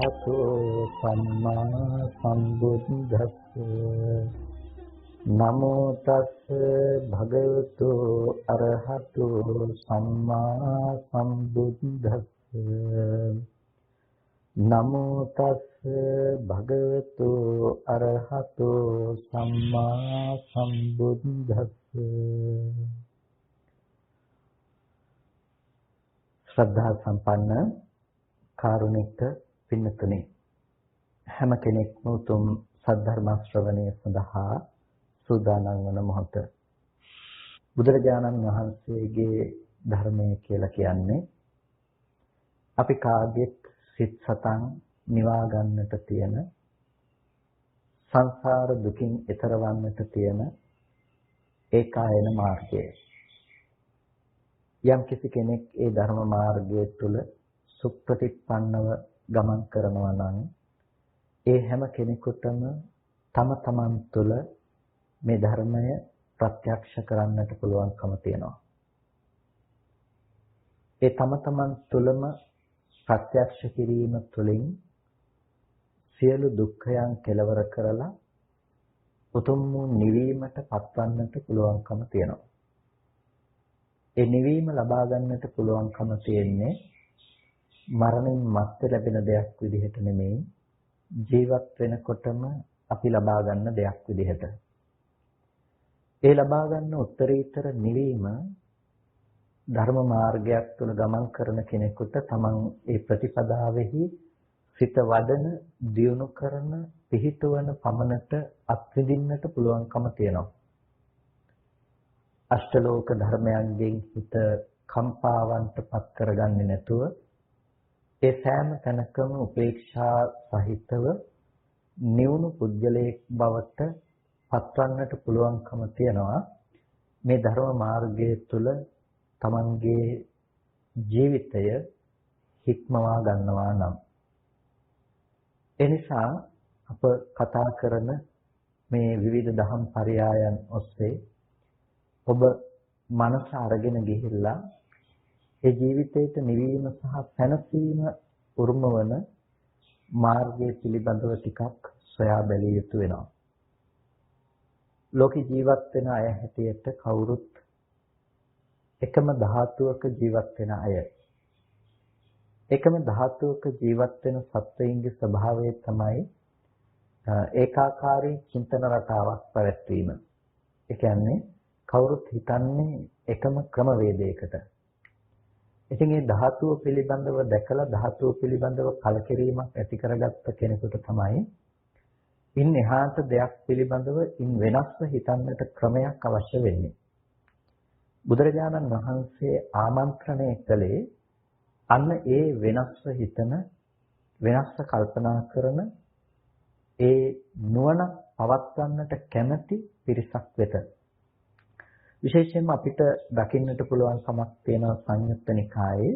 අරහතු සම්මා සම්බුද්දස්ස නමෝ තස්ස භගවතු අරහතු සම්මා සම්බුද්දස්ස නමෝ තස්ස භගවතු අරහතු සම්මා සම්බුද්දස්ස ශ්‍රද්ධා සම්පන්න කාරුණික පින්නතුනි හැම කෙනෙක්ම උතුම් සද්ධර්ම ශ්‍රවණය සඳහා සූදානම් වන මොහොත බුදුරජාණන් වහන්සේගේ ධර්මය කියලා කියන්නේ අපි කාගෙත් සිත් සතන් නිවා ගන්නට තියෙන සංසාර දුකින් එතර වන්නට තියෙන ඒකායන මාර්ගය. යම් කිසි කෙනෙක් ඒ ධර්ම මාර්ගය තුල සුප්‍රතිපන්නව ගමන් කරනවා නම් ඒ හැම කෙනෙකුටම තම තමන් තුළ මේ ධර්මය ප්‍රත්‍යක්ෂ කරන්නට පුළුවන්කම තියෙනවා. ඒ තම තමන් තුළම ප්‍රත්‍යක්ෂ කිරීම තුළින් සියලු දුක්ඛයන් කෙලවර කරලා උතුම් වූ නිවීමට පත්වන්නට පුළුවන්කම තියෙනවා. ඒ නිවීම ලබා ගන්නට පුළුවන්කම තියෙන්නේ මරණින් මත්තේ ලැබෙන දෙයක් විදිහට නෙමෙයි ජීවත් වෙනකොටම අපි ලබා ගන්න දෙයක් විදිහට. ඒ ලබා ගන්න උත්තරීතර නිවීම ධර්ම මාර්ගයක් තුල ගමන් කරන කෙනෙකුට තමන් ඒ ප්‍රතිපදාවෙහි සිත වඩන, දියුණු කරන, පිහිටවන පමණට අත්විඳින්නට පුළුවන්කම තියෙනවා. අෂ්ටලෝක ධර්මයන්ගෙන් හිත කම්පාවන්ට පත් කරගන්නේ නැතුව ඒ සෑම තැනකම උපේක්ෂා සහිතව නිවුණු පුද්ගලයෙක් බවට පත්වන්නට පුළුවන්කම තියෙනවා මේ ධර්ම මාර්ගය තුළ තමන්ගේ ජීවිතය හික්මවා ගන්නවා නම්. එනිසා අප කතා කරන මේ විවිධ දහම් පරයයන් ඔස්සේ ඔබ මනස අරගෙන ගිහිල්ලා ඒ ජීවිතයට නිවීම සහ පැනසීම උරුම වන මාර්ගය පිළිබඳව ටිකක් සොයා බැලිය යුතු වෙනවා. ලෝක ජීවත් වෙන අය හැටියට කවුරුත් එකම ධාතුවක ජීවත් වෙන අය. එකම ධාතුවක ජීවත් වෙන සත්වයින්ගේ ස්වභාවය තමයි ඒකාකාරී චින්තන රටාවක් පැවැත්වීම. ඒ කියන්නේ කවුරුත් හිතන්නේ එකම ක්‍රමවේදයකට. ඉතින් මේ ධාතුව පිළිබඳව දැකලා ධාතුව පිළිබඳව කලකිරීමක් ඇති කරගත්ත කෙනෙකුට තමයි ඉන් එහාට දෙයක් පිළිබඳව ඉන් වෙනස්ව හිතන්නට ක්‍රමයක් අවශ්‍ය වෙන්නේ. බුදුරජාණන් වහන්සේ ආමන්ත්‍රණය කළේ අන්න ඒ වෙනස්ව හිතන, වෙනස්ව කල්පනා කරන, ඒ නුවණ පවත්වන්නට කැමැති පිරිසක් වෙත. විශේෂයෙන්ම අපිට දකින්නට පුළුවන් කමක් තියෙන සංයුත්ත නිකායේ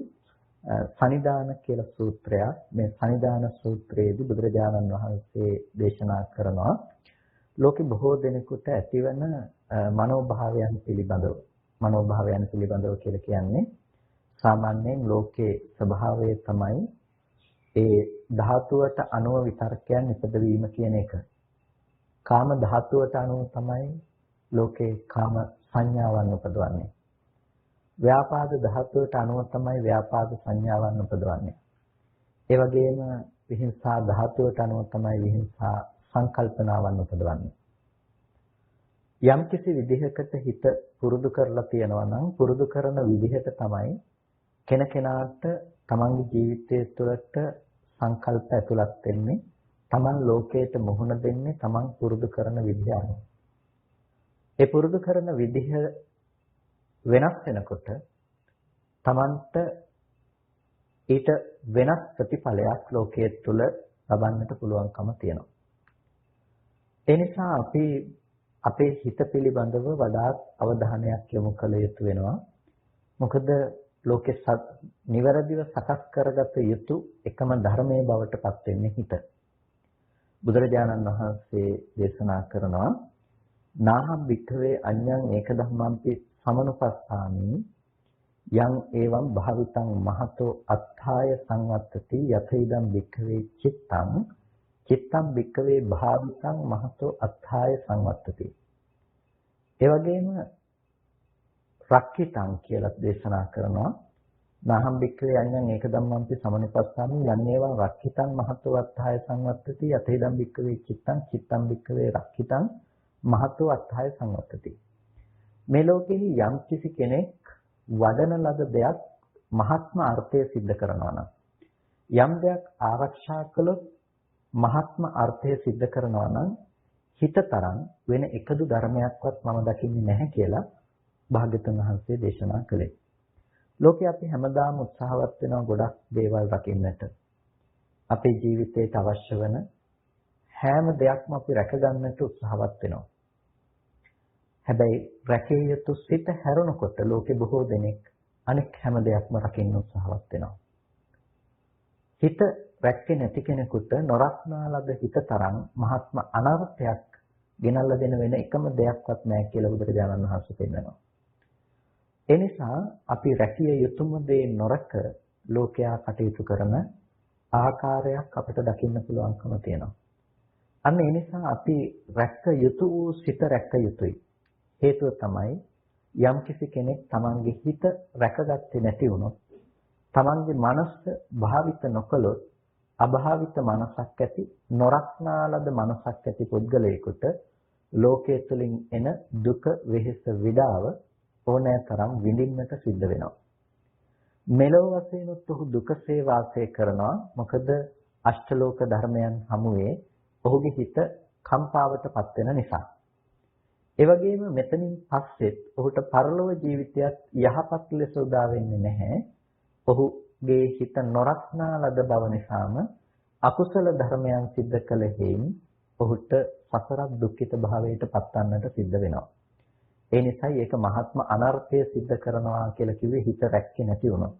සනිදාන කියලා සූත්‍රයක්. මේ සනිදාන සූත්‍රයේදී බුදුරජාණන් වහන්සේ දේශනා කරනවා ලෝකෙ බොහෝ දෙනෙකුට ඇතිවන මනෝභාවයන් පිළිබඳව. මනෝභාවයන් පිළිබඳව කියලා කියන්නේ සාමාන්‍යයෙන් ලෝකේ ස්වභාවය තමයි ඒ ධාතුවට අනුව විතර්කයන් ඉපදවීම කියන එක. කාම ධාතුවට අනුව තමයි ලෝකේ කාම සංඥාවන් උපදවන්නේ. ව්‍යාපාද ධාතුවට අනුව තමයි ව්‍යාපාද සංඥාවන් උපදවන්නේ. ඒ වගේම විහිංසා ධාතුවට අනුව තමයි විහිංසා සංකල්පනාවන් උපදවන්නේ. යම් කිසි විදිහකට හිත පුරුදු කරලා තියෙනවා නම් පුරුදු කරන විදිහට තමයි කෙනකෙනාට තමන්ගේ ජීවිතය තුළට සංකල්ප ඇතුළත් වෙන්නේ. තමන් ලෝකයට මුහුණ දෙන්නේ තමන් පුරුදු කරන විදිහ අනුව. ඒ පුරුදු කරන විදිහ වෙනස් වෙනකොට තමන්ට ඊට වෙනස් ප්‍රතිඵලයක් ලෝකයේ තුල ලබන්නට පුළුවන්කම තියෙනවා. ඒ නිසා අපි අපේ හිත පිළිබඳව වඩාත් අවධානයක් යොමු කළ යුතු වෙනවා. මොකද ලෝකේ නිවැරදිව සකස් කරගත යුතු එකම ධර්මයේ බවට පත් වෙන්නේ හිත. බුදුරජාණන් වහන්සේ දේශනා කරනවා නාහම් වික්ඛවේ අඤ්ඤං ඒක ධම්මම්පි සමනුපස්සාමි යං එවං භාවිතං මහතෝ අත්ථාය සංවත්තති යතේදම් භික්ඛවේ චිත්තං චිත්තං භික්ඛවේ භාවිතං මහතෝ අත්ථාය සංවත්තති. ඒ වගේම රක්ඛිතං කියලා දේශනා කරනවා. නාහම් භික්ඛවේ අඤ්ඤං ඒක ධම්මංපි සමනිපස්සාමි යන්නේවා රක්ඛිතං මහතෝ අත්ථාය සංවත්තති යතේදම් භික්ඛවේ චිත්තං චිත්තං භික්ඛවේ රක්ඛිතං මහතෝ අත්ථාය සංවත්තති. මේ ලෝකෙහි යම් කිසි කෙනෙක් වඩන ලද දෙයක් මහත්ම අර්ථය સિદ્ધ කරනවා නම් යම් දෙයක් ආරක්ෂා කළොත් මහත්ම අර්ථය સિદ્ધ කරනවා නම් හිතතරම් වෙන එකදු ධර්මයක්වත් මම දකින්නේ නැහැ කියලා භාග්‍යවතුන් වහන්සේ දේශනා කළේ. ලෝකේ අපි හැමදාම උත්සාහවත් වෙනවා ගොඩක් දේවල් රකින්නට. අපේ ජීවිතයට අවශ්‍ය වෙන හැම දෙයක්ම අපි රැකගන්නට උත්සාහවත් වෙනවා. හැබැයි රැකිය යුතු සිත හැරුණකොට ලෝකේ බොහෝ දෙනෙක් අනෙක් හැම දෙයක්ම රකින්න උත්සාහවත් වෙනවා. හිත රැක්කේ නැති කෙනෙකුට නොරක්නා ලද හිත තරම් මහත්ම අනර්ථයක් ගෙනල්ලා දෙන වෙන එකම දෙයක්වත් නැහැ කියලා බුදුරජාණන් වහන්සේ පෙන්නනවා. ඒ නිසා අපි රැකිය යුතුම දේ නොරක ලෝකයා කටයුතු කරන ආකාරයක් අපිට දකින්න පුළුවන්කම තියෙනවා. අන්න ඒ නිසා අපි රැක්ක යුතු වූ සිත රැක්ක යුතුයි. හේතුව තමයි යම්කිසි කෙනෙක් තමන්ගේ හිත රැකගත්තේ නැති වුණොත් තමන්ගේ මනස භාවිත නොකළොත් අභාවිත මනසක් ඇති නොරක්නාලද මනසක් ඇති පුද්ගලයෙකුට ලෝකයේ තුලින් එන දුක වෙහෙස විඩාව ඕනෑතරම් විඳින්නට සිද්ධ වෙනවා. මෙලොව වශයෙන් ඔහු දුකසේ වාසය කරනවා. මොකද අෂ්ටලෝක ධර්මයන් හමුවේ ඔහුගේ හිත කම්පාවටපත් වෙන නිසා. ඒ වගේම මෙතනින් පස්සෙත් ඔහුට පරලොව ජීවිතයත් යහපත් ලෙස උදා වෙන්නේ නැහැ. ඔහුගේ හිත නොරක්නා ලද බව නිසාම අකුසල ධර්මයන් සිද්ධ කළ හේයින් ඔහුට සසර දුක්ඛිත භාවයට පත්වන්නට සිද්ධ වෙනවා. ඒ නිසායි ඒක මහත්ම අනර්ථය සිද්ධ කරනවා කියලා කිව්වේ හිත රැක්කේ නැති වුණොත්.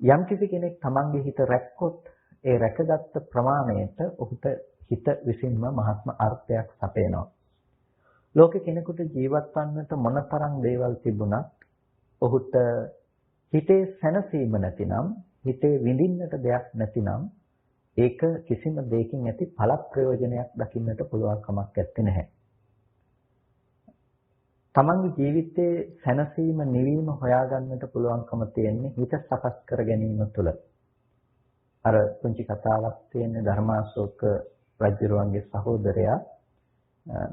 යම් කිසි කෙනෙක් තමන්ගේ හිත රැක්කොත් ඒ රැකගත් ප්‍රමාණයට ඔහුට හිත විසින්ම මහත්ම අර්ථයක් සපයනවා. ලෝකේ කෙනෙකුට ජීවත් වන්නට මොනතරම් දේවල් තිබුණත් ඔහුට හිතේ සැනසීම නැතිනම් හිතේ විඳින්නට දෙයක් නැතිනම් ඒක කිසිම දෙයකින් ඇති ඵල ප්‍රයෝජනයක් දකින්නට පුළුවන් කමක් නැත්තේ නැහැ. තමන්ගේ ජීවිතයේ සැනසීම නිවීම හොයාගන්නට පුළුවන්කම තියෙන්නේ හිත සකස් කර ගැනීම තුළ. අර පුංචි කතාවක් තියෙන්නේ ධර්මාශෝක රජුරුවන්ගේ සහෝදරයා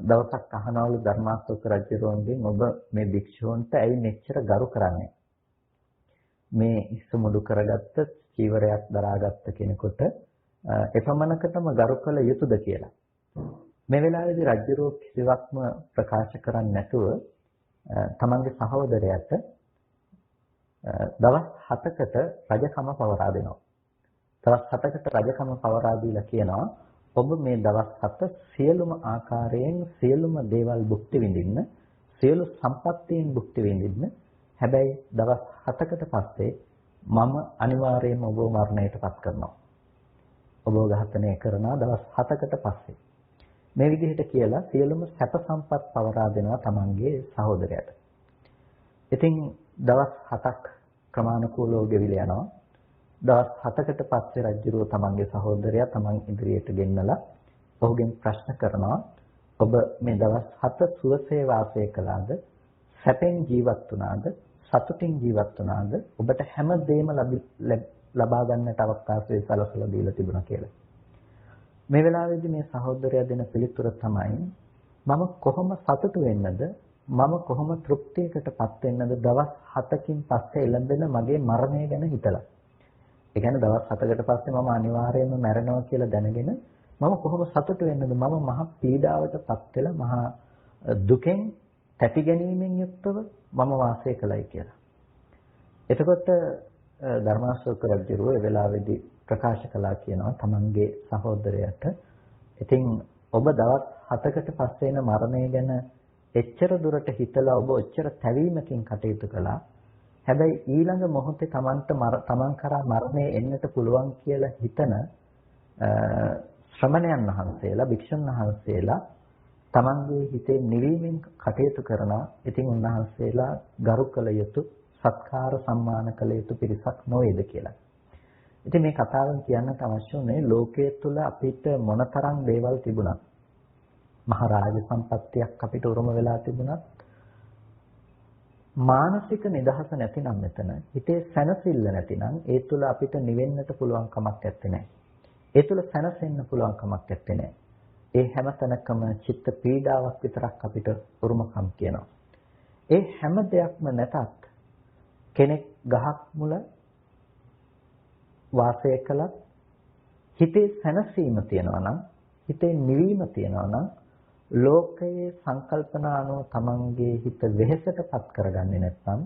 දවසක් අහනවලු ධර්මාශෝක රජුරුවන්ගෙන් ඔබ මේ භික්ෂූන්ට ඇයි මෙච්චර ගරු කරන්නේ? මේ ඉස්ස මුඩු කරගත්ත චීවරයක් දරාගත්ත කෙනෙකුට එපමණකටම ගරු කළ යුතුද කියලා. මේ වෙලාවේදී රජුරෝ කිසිවක්ම ප්‍රකාශ කරන්නේ නැතුව තමන්ගේ සහෝදරයාට දවස් 7කට රජකම පවරා දෙනවා. දවස් 7කට රජකම පවරා දීලා කියනවා ඔබ මේ දවස් 7 සියලුම ආකාරයෙන් සියලුම දේවල් භුක්ති විඳින්න, සියලු සම්පත්තීන් භුක්ති විඳින්න. හැබැයි දවස් 7කට පස්සේ මම අනිවාර්යයෙන්ම ඔබව මරණයටපත් කරනවා. ඔබව ඝාතනය කරනවා දවස් 7කට පස්සේ. මේ විදිහට කියලා සියලුම සැප සම්පත් පවරා දෙනවා තමන්ගේ සහෝදරයාට. ඉතින් දවස් 7ක් ක්‍රමානුකූලව ගෙවිලා යනවා. දවස් 7කට පස්සේ රජුරෝ තමන්ගේ සහෝදරයා තමන් ඉදිරියට ගෙන්නලා ඔහුගෙන් ප්‍රශ්න කරනවා ඔබ මේ දවස් 7 සුවසේ වාසය කළාද? සැපෙන් ජීවත් වුණාද? සතුටින් ජීවත් වුණාද? ඔබට හැම දෙයක්ම ලබා ගන්නට අවකාශය සලසලා දීලා තිබුණා කියලා. මේ වෙලාවේදී මේ සහෝදරයා දෙන පිළිතුර තමයි මම කොහොම සතුටු වෙන්නද? මම කොහොම තෘප්තියකටපත් වෙන්නද දවස් 7කින් පස්සේ එළඹෙන මගේ මරණය ගැන හිතලා. ඒ කියන්නේ දවස් 7කට පස්සේ මම අනිවාර්යයෙන්ම මැරෙනවා කියලා දැනගෙන මම කොහොම සතුටු වෙන්නද? මම මහා පීඩාවටපත් වෙලා මහා දුකෙන් තැති ගැනීමෙන් යුක්තව මම වාසය කළයි කියලා. එතකොට ධර්මාශෝක රජුරෝ ඒ වෙලාවේදී ප්‍රකාශ කළා කියනවා තමන්ගේ සහෝදරයාට ඉතින් ඔබ දවස් 7කට පස්සේ එන මරණය ගැන එච්චර දුරට හිතලා ඔබ ඔච්චර තැවීමකින් කටයුතු කළා. හැබැයි ඊළඟ මොහොතේ තමන් කරා මරණය එන්නට පුළුවන් කියලා හිතන ශ්‍රමණයන් වහන්සේලා, භික්ෂුන් වහන්සේලා තමන්ගේ හිතේ නිවීමෙන් කටයුතු කරනවා. ඉතින් උන්වහන්සේලා ගරු කළ යුතු සත්කාර සම්මාන කළ යුතු පිරිසක් නොවේද කියලා. ඉතින් මේ කතාවෙන් කියන්නට අවශ්‍ය උනේ ලෝකයේ තුල අපිට මොනතරම් දේවල් තිබුණත් මහරජ සම්පත්තියක් අපිට උරුම වෙලා තිබුණත් මානසික නිදහස නැතිනම් මෙතන හිතේ සැනසෙල්ල නැතිනම් ඒ තුල අපිට නිවෙන්නට පුළුවන් කමක් නැත්තේ. ඒ තුල සැනසෙන්න පුළුවන් කමක් නැත්තේ. ඒ හැම තැනකම චිත්ත පීඩාවක් විතරක් අපිට උරුමකම් කියනවා. ඒ හැම දෙයක්ම නැතත් කෙනෙක් ගහක් මුල වාසය කළත් හිතේ සැනසීම තියනවා නම් හිතේ නිවීම තියනවා නම් ලෝකයේ සංකල්පනා අනුව තමන්ගේ හිත වෙහෙසටපත් කරගන්නේ නැත්නම්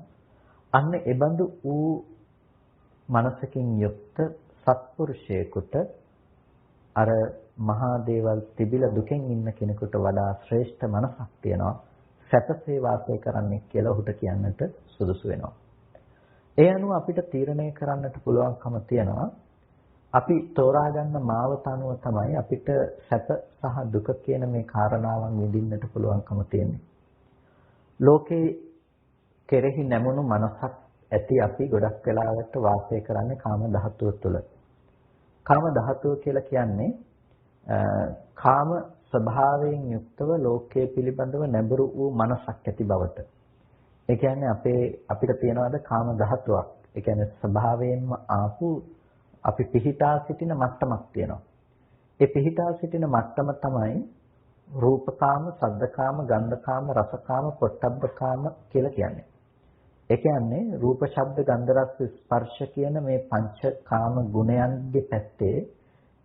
අන්න එබඳු වූ මනසකින් යුක්ත සත්පුරුෂයෙකුට අර මහා දේවල් තිබිලා දුකෙන් ඉන්න කෙනෙකුට වඩා ශ්‍රේෂ්ඨ මනසක් තියෙනවා සැපසේ වාසය කරන්නේ කියලා ඔහුට කියන්නට සුදුසු වෙනවා. ඒ අනුව අපිට තීරණය කරන්නට පුළුවන්කම තියෙනවා අපි තෝරා ගන්න මාවත අනුව තමයි අපිට සැප සහ දුක කියන මේ කාරණාවන් විඳින්නට පුළුවන්කම තියෙන්නේ. ලෝකේ කෙරෙහි නැමුණු මනසක් ඇති අපි ගොඩක් වෙලාවට වාසය කරන්නේ කාම ධාතුව තුළ. කාම ධාතුව කියලා කියන්නේ කාම ස්වභාවයෙන් යුක්තව ලෝකයේ පිළිබඳව නැඹුරු වූ මනසක් ඇති බවට. ඒ කියන්නේ අපිට තියනවාද කාම ධාතුවක්. ඒ කියන්නේ ස්වභාවයෙන්ම ආපු අපි පිහිටා සිටින මට්ටමක් තියෙනවා. ඒ පිහිටා සිටින මට්ටම තමයි රූපකාම, සද්දකාම, ගන්ධකාම, රසකාම, පොට්ටබ්බකාම කියලා කියන්නේ. ඒ කියන්නේ රූප, ශබ්ද, ගන්ධ, රස, ස්පර්ශ කියන මේ පංච කාම ගුණයන්ගේ පැත්තේ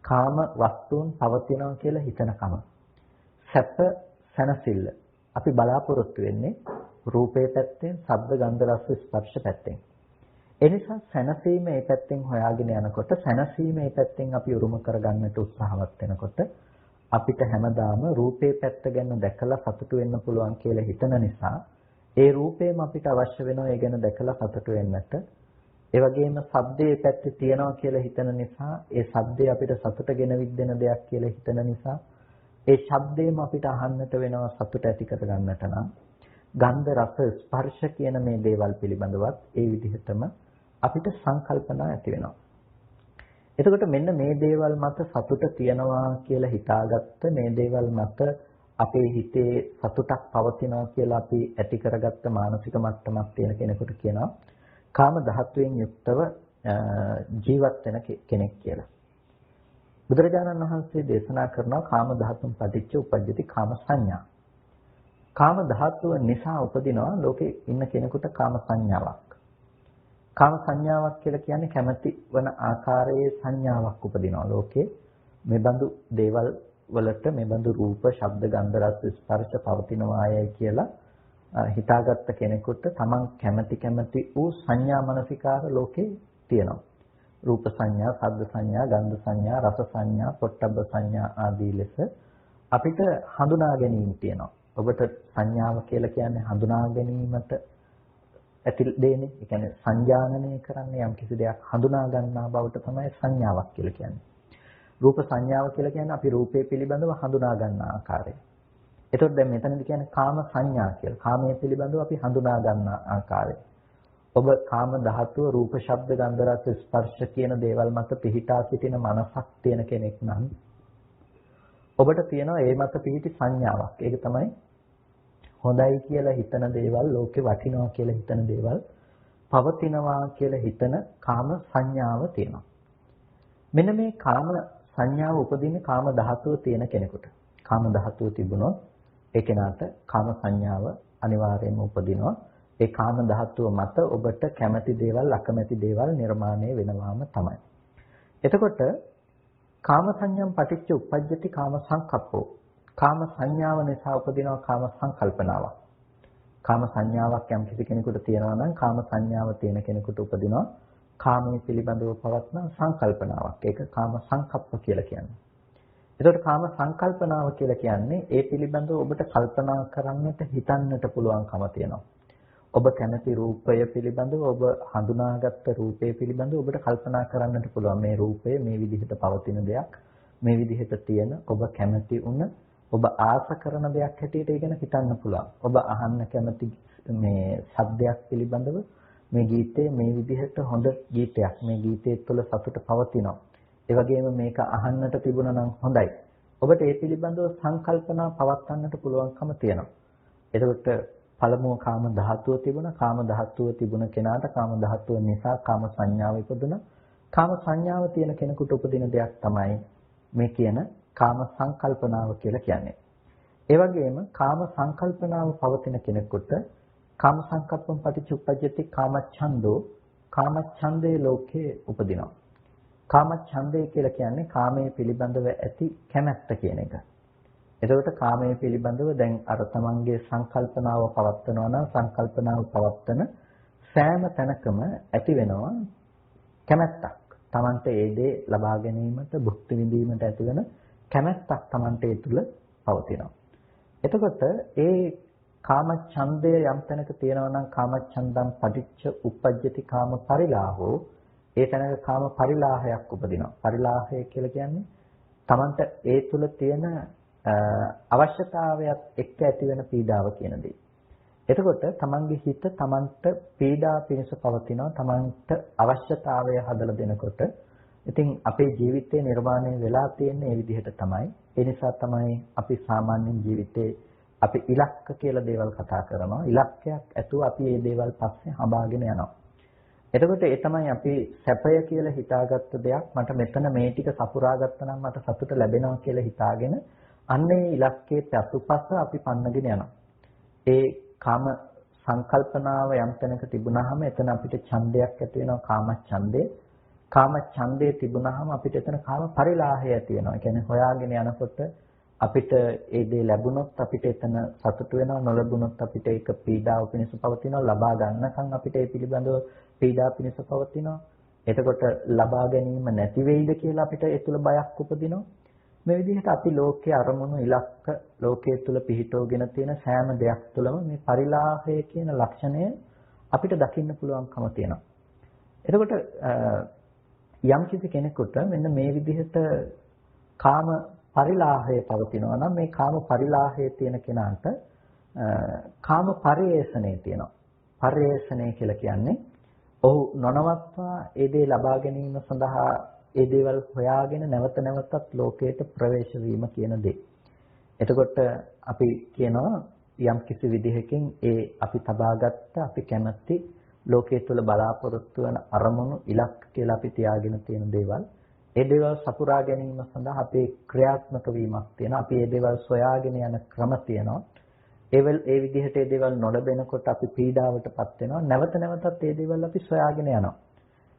කාම වස්තුන් පවතිනවා කියලා හිතනකම. සැප සැනසෙල්ල අපි බලාපොරොත්තු වෙන්නේ රූපේ පැත්තෙන්, ශබ්ද, ගන්ධ, රස, ස්පර්ශ පැත්තෙන්. එනිසා සැනසීම මේ පැත්තෙන් හොයාගෙන යනකොට සැනසීම මේ පැත්තෙන් අපි උරුම කරගන්නට උත්සාහවත් වෙනකොට අපිට හැමදාම රූපේ පැත්ත ගැන දැකලා සතුටු වෙන්න පුළුවන් කියලා හිතන නිසා ඒ රූපේම අපිට අවශ්‍ය වෙනවා ඒ ගැන දැකලා සතුටු වෙන්නට. ඒ වගේම ශබ්දයේ පැත්තේ තියනවා කියලා හිතන නිසා ඒ ශබ්දය අපිට සතුටගෙන විද්දෙන දෙයක් කියලා හිතන නිසා ඒ ශබ්දේම අපිට අහන්නට වෙනවා සතුට ඇති කරගන්නට නම් ගන්ධ රස ස්පර්ශ කියන මේ දේවල් පිළිබඳවත් ඒ විදිහටම අපිට සංකල්පනා ඇති වෙනවා. එතකොට මෙන්න මේ දේවල් මත සතුට තියනවා කියලා හිතාගත්ත මේ දේවල් මත අපේ හිතේ සතුටක් පවතිනවා කියලා අපි ඇති කරගත්ත මානසික මට්ටමක් තියෙන කෙනෙකුට කියනවා කාම ධාතුවෙන් යුක්තව ජීවත් වෙන කෙනෙක් කියලා. බුදුරජාණන් වහන්සේ දේශනා කරනවා කාම ධාතුන් පටිච්ච උපජ්ජති කාම සංඥා. කාම ධාතුව නිසා උපදිනවා ලෝකේ ඉන්න කෙනෙකුට කාම සංඥාවක්. කාම සංඥාවක් කියලා කියන්නේ කැමැති වන ආකාරයේ සංඥාවක් උපදිනවා ලෝකේ. මෙබඳු දේවල් වලට මෙබඳු රූප, ශබ්ද, ගන්ධ, රස, ස්පර්ශ පවතිනවායයි කියලා හිතාගත්ත කෙනෙකුට තමන් කැමැති වූ සංඥා මනසිකාර ලෝකේ තියෙනවා. රූප සංඥා, ශබ්ද සංඥා, ගන්ධ සංඥා, රස සංඥා, පොට්ටබ්බ සංඥා ආදී ලෙස අපිට හඳුනා ගැනීම තියෙනවා. ඔබට සංඥාව කියලා කියන්නේ හඳුනා ගැනීමට ඇති දෙන්නේ. ඒ කියන්නේ සංජානනය කරන්නේ යම් කිසි දෙයක් හඳුනා ගන්නා බවට තමයි සංඥාවක් කියලා කියන්නේ. රූප සංඥාව කියලා කියන්නේ අපි රූපේ පිළිබඳව හඳුනා ගන්නා ආකාරය. එතකොට දැන් මෙතනදී කියන්නේ කාම සංඥා කියලා. කාමයේ පිළිබඳව අපි හඳුනා ගන්නා ආකාරය. ඔබ කාම ධාතුව රූප, ශබ්ද, ගන්ධ, රස, ස්පර්ශ කියන දේවල් මත පිහිටා සිටින මනසක් තියෙන කෙනෙක් නම් ඔබට තියෙනවා ඒ මත පිහිටි සංඥාවක්. ඒක තමයි හොඳයි කියලා හිතන දේවල්, ලෝකේ වටිනවා කියලා හිතන දේවල් පවතිනවා කියලා හිතන කාම සංඥාව තියෙනවා. මෙන්න මේ කාම සංඥාව උපදින්නේ කාම ධාතුව තියෙන කෙනෙකුට. කාම ධාතුව තිබුණොත් ඒ කෙනාට කාම සංඥාව අනිවාර්යයෙන්ම උපදිනවා. ඒ කාම ධාතුව මත ඔබට කැමති දේවල්, අකමැති දේවල් නිර්මාණය වෙනවාම තමයි. එතකොට කාම සංඥම් පටිච්ච උප්පජ්ජති කාම සංකප්පෝ. කාම සංඥාව නිසා උපදිනවා කාම සංකල්පනාවක්. කාම සංඥාවක් යම් කිසි කෙනෙකුට තියෙනවා නම් කාම සංඥාව තියෙන කෙනෙකුට උපදිනවා කාමයේ පිළිබඳව පවත්න සංකල්පනාවක්. ඒක කාම සංකප්ප කියලා කියන්නේ. එතකොට කාම සංකල්පනාව කියලා කියන්නේ ඒ පිළිබඳව ඔබට කල්පනා කරන්නට, හිතන්නට පුළුවන්කම තියෙනවා. ඔබ කැමති රූපය පිළිබඳව, ඔබ හඳුනාගත්ත රූපය පිළිබඳව ඔබට කල්පනා කරන්නට පුළුවන්. මේ රූපය මේ විදිහට පවතින දෙයක්, මේ විදිහට තියෙන, ඔබ කැමති වුණ, ඔබ ආස කරන දෙයක් හැටියට ඒ ගැන හිතන්න පුළුවන්. ඔබ අහන්න කැමති මේ ශබ්දයක් පිළිබඳව මේ ගීතේ මේ විදිහට හොඳ ගීතයක්. මේ ගීතයේ තුළ සතුට පවතිනවා. ඒ වගේම මේක අහන්නට තිබුණා නම් හොඳයි. ඔබට ඒ පිළිබඳව සංකල්පනා පවත්වන්නට පුළුවන්කම තියෙනවා. එතකොට පළමුව කාම ධාතුව තිබුණා. කාම ධාතුව තිබුණ කෙනාට කාම ධාතුව නිසා කාම සංඥාව ඉපදුණා. කාම සංඥාව තියෙන කෙනෙකුට උපදින දෙයක් තමයි මේ කියන කාම සංකල්පනාව කියලා කියන්නේ. ඒ වගේම කාම සංකල්පනාව පවතින කෙනෙකුට කාම සංකප්පම් පටිච්චුප්පජ්ජති කාමච්ඡන්தோ කාමච්ඡන්දේ ලෝකේ උපදිනවා. කාමච්ඡන්දේ කියලා කියන්නේ කාමයේ පිළිබඳව ඇති කැමැත්ත කියන එක. එතකොට කාමයේ පිළිබඳව දැන් අර තමන්ගේ සංකල්පනාව පවත්වනවා නම් සංකල්පනාව පවත්වන සෑම තැනකම ඇති වෙනවා කැමැත්තක්. තමන්ට ඒ දේ ලබා ගැනීමට භුක්ති විඳීමට ඇති වෙන කැමැත්තක් තමන්ට ඒ තුල පවතිනවා. එතකොට ඒ කාමච්ඡන්දය යම් තැනක තියෙනවා නම් කාමච්ඡන්දම් පටිච්ච උප්පජ්ජති කාම පරිලාහෝ ඒ තැනක කාම පරිලාහයක් උපදිනවා. පරිලාහය කියලා කියන්නේ තමන්ට ඒ තුල තියෙන අවශ්‍යතාවයත් එක්ක ඇති වෙන පීඩාව කියන දේ. එතකොට තමන්ගේ හිත තමන්ට පීඩා පිණිස පවතිනවා. තමන්ට අවශ්‍යතාවය හදලා දෙනකොට ඉතින් අපේ ජීවිතේ නිර්මාණය වෙලා තියෙන්නේ මේ විදිහට තමයි. ඒ නිසා තමයි අපි සාමාන්‍ය ජීවිතේ අපි ඉලක්ක කියලා දේවල් කතා කරනවා. ඉලක්කයක් ඇතුව අපි මේ දේවල් පස්සේ හඹාගෙන යනවා. එතකොට ඒ තමයි අපි සැපය කියලා හිතාගත්ත දෙයක් මට මෙතන මේ ටික සපුරා ගත්තා නම් මට සතුට ලැබෙනවා කියලා හිතාගෙන අන්නේ ඉලක්කයේ පසුපස අපි පන්නගෙන යනවා. ඒ කාම සංකල්පනාව යම් තැනක තිබුණාම එතන අපිට ඡන්දයක් ඇති වෙනවා කාම ඡන්දේ. කාම ඡන්දේ තිබුණාම අපිට එතන කාම පරිලාහය ඇති වෙනවා. ඒ කියන්නේ හොයාගෙන යනකොට අපිට ඒ දේ ලැබුණොත් අපිට එතන සතුට වෙනවා, නොලැබුණොත් අපිට ඒක පීඩාව පිණිස පවතිනවා. ලබා ගන්නකම් අපිට ඒ පිළිබඳව පීඩා පිණිස පවතිනවා. එතකොට ලබා ගැනීම නැති වෙයිද කියලා අපිට ඒ තුල බයක් උපදිනවා. මේ විදිහට අපි ලෝකයේ අරමුණු ඉලක්ක ලෝකයේ තුල පිහිටවගෙන තියෙන සෑම දෙයක් තුළම මේ පරිලාහය කියන ලක්ෂණය අපිට දකින්න පුළුවන්කම තියෙනවා. එතකොට යම් කිසි කෙනෙකුට මෙන්න මේ විදිහට කාම පරිලාහය පවතිනවා නම් මේ කාම පරිලාහයේ තියෙන කෙනාට කාම පරිේෂණය තියෙනවා. පරිේෂණය කියලා කියන්නේ ඔහු නොනවත්වා ඒ දේ ලබා ගැනීම සඳහා ඒ දේවල් හොයාගෙන නැවත නැවතත් ලෝකයට ප්‍රවේශ වීම කියන දේ. එතකොට අපි කියනවා යම් කිසි විදිහකින් ඒ අපි තබාගත්ත අපි කැමති ලෝකයේ තුල බලාපොරොත්තු වන අරමුණු ඉලක්ක කියලා අපි තියාගෙන තියෙන දේවල් ඒ දේවල් සපුරා ගැනීම සඳහා අපේ ක්‍රියාත්මක වීමක් තියෙනවා. අපි ඒ දේවල් සොයාගෙන යන ක්‍රම තියෙනවා. ඒ විදිහට ඒ දේවල් නොලැබෙනකොට අපි පීඩාවටපත් වෙනවා. නැවත නැවතත් ඒ දේවල් අපි සොයාගෙන යනවා.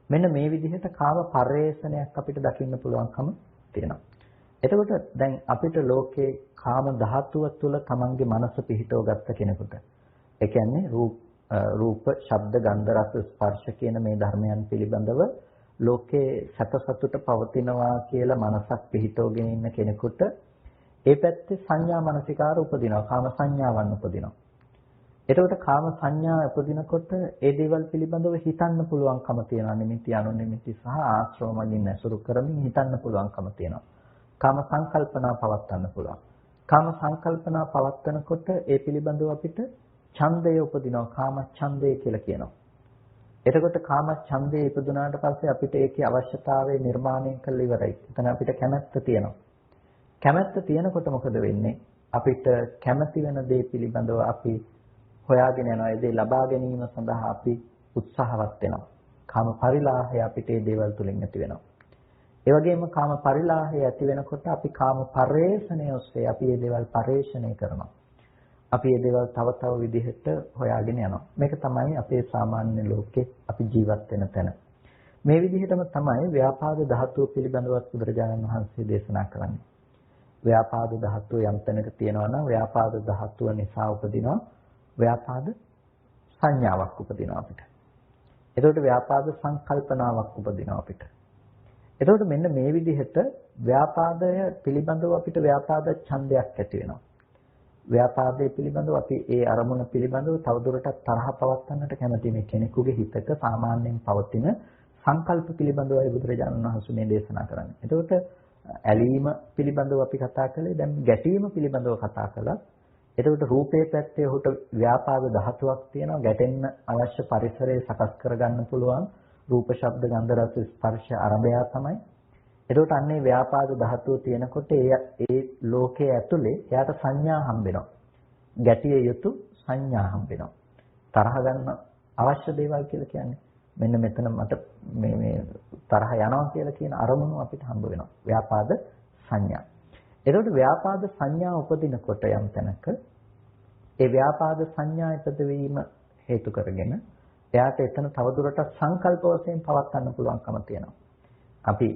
මෙන්න මේ විදිහට කාම පරිේෂණයක් අපිට දකින්න පුළුවන්කම තියෙනවා. එතකොට දැන් අපිට ලෝකේ කාම ධාතුව තුළ තමන්ගේ මනස පිහිටව ගත්ත කෙනෙකුට ඒ කියන්නේ රූප, ශබ්ද, ගන්ධ, රස, ස්පර්ශ කියන මේ ධර්මයන් පිළිබඳව ලෝකේ සැප සතුට පවතිනවා කියලා මනසක් පිහිටවගෙන ඉන්න කෙනෙකුට ඒ පැත්තේ සංඥා මනසිකාර උපදිනවා. කාම සංඥාවන් උපදිනවා. එතකොට කාම සංඥා උපදිනකොට ඒ දේවල් පිළිබඳව හිතන්න පුළුවන්කම තියෙනවා. නිමිති, අනුනිමිති සහ ආශ්‍රව මගින් ඇසුරු කරමින් හිතන්න පුළුවන්කම තියෙනවා. කාම සංකල්පනා පවත්වන්න පුළුවන්. කාම සංකල්පනා පවත්වනකොට ඒ පිළිබඳව අපිට ඡන්දය උපදිනවා. කාම ඡන්දය කියලා කියනවා. එතකොට කාම ඡන්දය ඉපදුනාට පස්සේ අපිට ඒකේ අවශ්‍යතාවය නිර්මාණය කරලා ඉවරයි. එතන අපිට කැමැත්ත තියෙනවා. කැමැත්ත තියෙනකොට මොකද වෙන්නේ? අපිට කැමැති වෙන දේ පිළිබඳව අපි හොයාගෙන යනවා. ඒ දේ ලබා ගැනීම සඳහා අපි උත්සාහවත් වෙනවා. කාම පරිලාහය අපිට මේ දේවල් තුලින් ඇති වෙනවා. ඒ වගේම කාම පරිලාහය ඇති වෙනකොට අපි කාම පරේෂණය ඔස්සේ අපි මේ දේවල් පරේෂණය කරනවා. අපි මේ දේවල් තව තව විදිහට හොයාගෙන යනවා. මේක තමයි අපේ සාමාන්‍ය ලෝකේ අපි ජීවත් වෙන තැන. මේ විදිහටම තමයි ව්‍යාපාද ධාතුව පිළිබඳව බුදුරජාණන් වහන්සේ දේශනා කරන්නේ. ව්‍යාපාද ධාතුව යම් තැනක තියෙනවා නම් ව්‍යාපාද ධාතුව නිසා උපදිනවා ව්‍යාපාද සංඥාවක් උපදිනවා අපිට. එතකොට ව්‍යාපාද සංකල්පනාවක් උපදිනවා අපිට. එතකොට මෙන්න මේ විදිහට ව්‍යාපාදය පිළිබඳව අපිට ව්‍යාපාද ඡන්දයක් ඇති වෙනවා. ව්‍යාපාදයේ පිළිබඳව අපි ඒ අරමුණ පිළිබඳව තවදුරටත් තරහ පවත්වන්නට කැමති මේ කෙනෙකුගේ හිතක සාමාන්‍යයෙන් පවතින සංකල්ප පිළිබඳවයි බුදුරජාණන් වහන්සේ මේ දේශනා කරන්නේ. එතකොට ඇලීම පිළිබඳව අපි කතා කළේ, දැන් ගැටීම පිළිබඳව කතා කළා. එතකොට රූපේ පැත්තේ ඔහුට ව්‍යාපාද ධාතුවක් තියෙනවා. ගැටෙන්න අවශ්‍ය පරිසරය සකස් කරගන්න පුළුවන්. රූප, ශබ්ද, ගන්ධ, රස, ස්පර්ශ අරබය තමයි. එතකොට අන්නේ ව්‍යාපාද ධාතුව තියෙනකොට ඒ ලෝකයේ ඇතුලේ එයාට සංඥා හම්බ වෙනවා. ගැටිය යුතු සංඥා හම්බ වෙනවා. තරහ ගන්න අවශ්‍ය දේවල් කියලා කියන්නේ. මෙන්න මෙතන මට මේ තරහ යනවා කියලා කියන අරමුණු අපිට හම්බ වෙනවා. ව්‍යාපාද සංඥා. එතකොට ව්‍යාපාද සංඥා උපදිනකොට යම් තැනක ඒ ව්‍යාපාද සංඥා ඉපදවීම හේතු කරගෙන එයාට එතන තවදුරටත් සංකල්ප වශයෙන් පවත්වන්න පුළුවන්කම තියෙනවා. අපි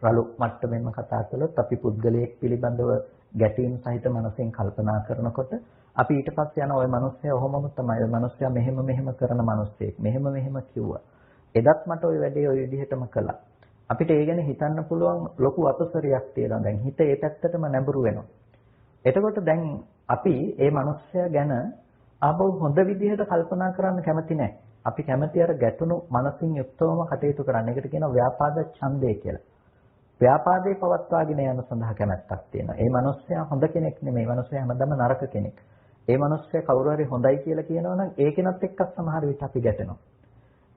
රළු මට්ටමින්ම කතා කළොත් අපි පුද්ගලයෙක් පිළිබඳව ගැටීම් සහිත මනසෙන් කල්පනා කරනකොට අපි ඊට පස්සේ යන ওই මිනිස්සයා ඔහොමම තමයි. ওই මිනිස්සයා මෙහෙම කරන මිනිස්සෙක්. මෙහෙම කිව්වා. එදත් මට ওই වැඩේ ওই විදිහටම කළා. අපිට ඒ ගැන හිතන්න පුළුවන් ලොකු අතසරියක් තියෙනවා. දැන් හිත ඒ පැත්තටම නැඹුරු වෙනවා. එතකොට දැන් අපි මේ මිනිස්සයා ගැන ආපහු හොඳ විදිහට කල්පනා කරන්න කැමති නැහැ. අපි කැමති අර ගැටුණු මනසින් යුක්තවම කටයුතු කරන්න. ඒකට කියනවා ව්‍යාපාද ඡන්දය කියලා. ව්‍යාපාදේ පවත්වාගෙන යන සඳහා කැමැත්තක් තියෙනවා. ඒ මිනිස්සයා හොඳ කෙනෙක් නෙමෙයි. මිනිස්සයා හැමදාම නරක කෙනෙක්. ඒ මිනිස්සයා කවුරු හරි හොඳයි කියලා කියනවා නම් ඒ කෙනත් එක්ක සමහර විට අපි ගැටෙනවා.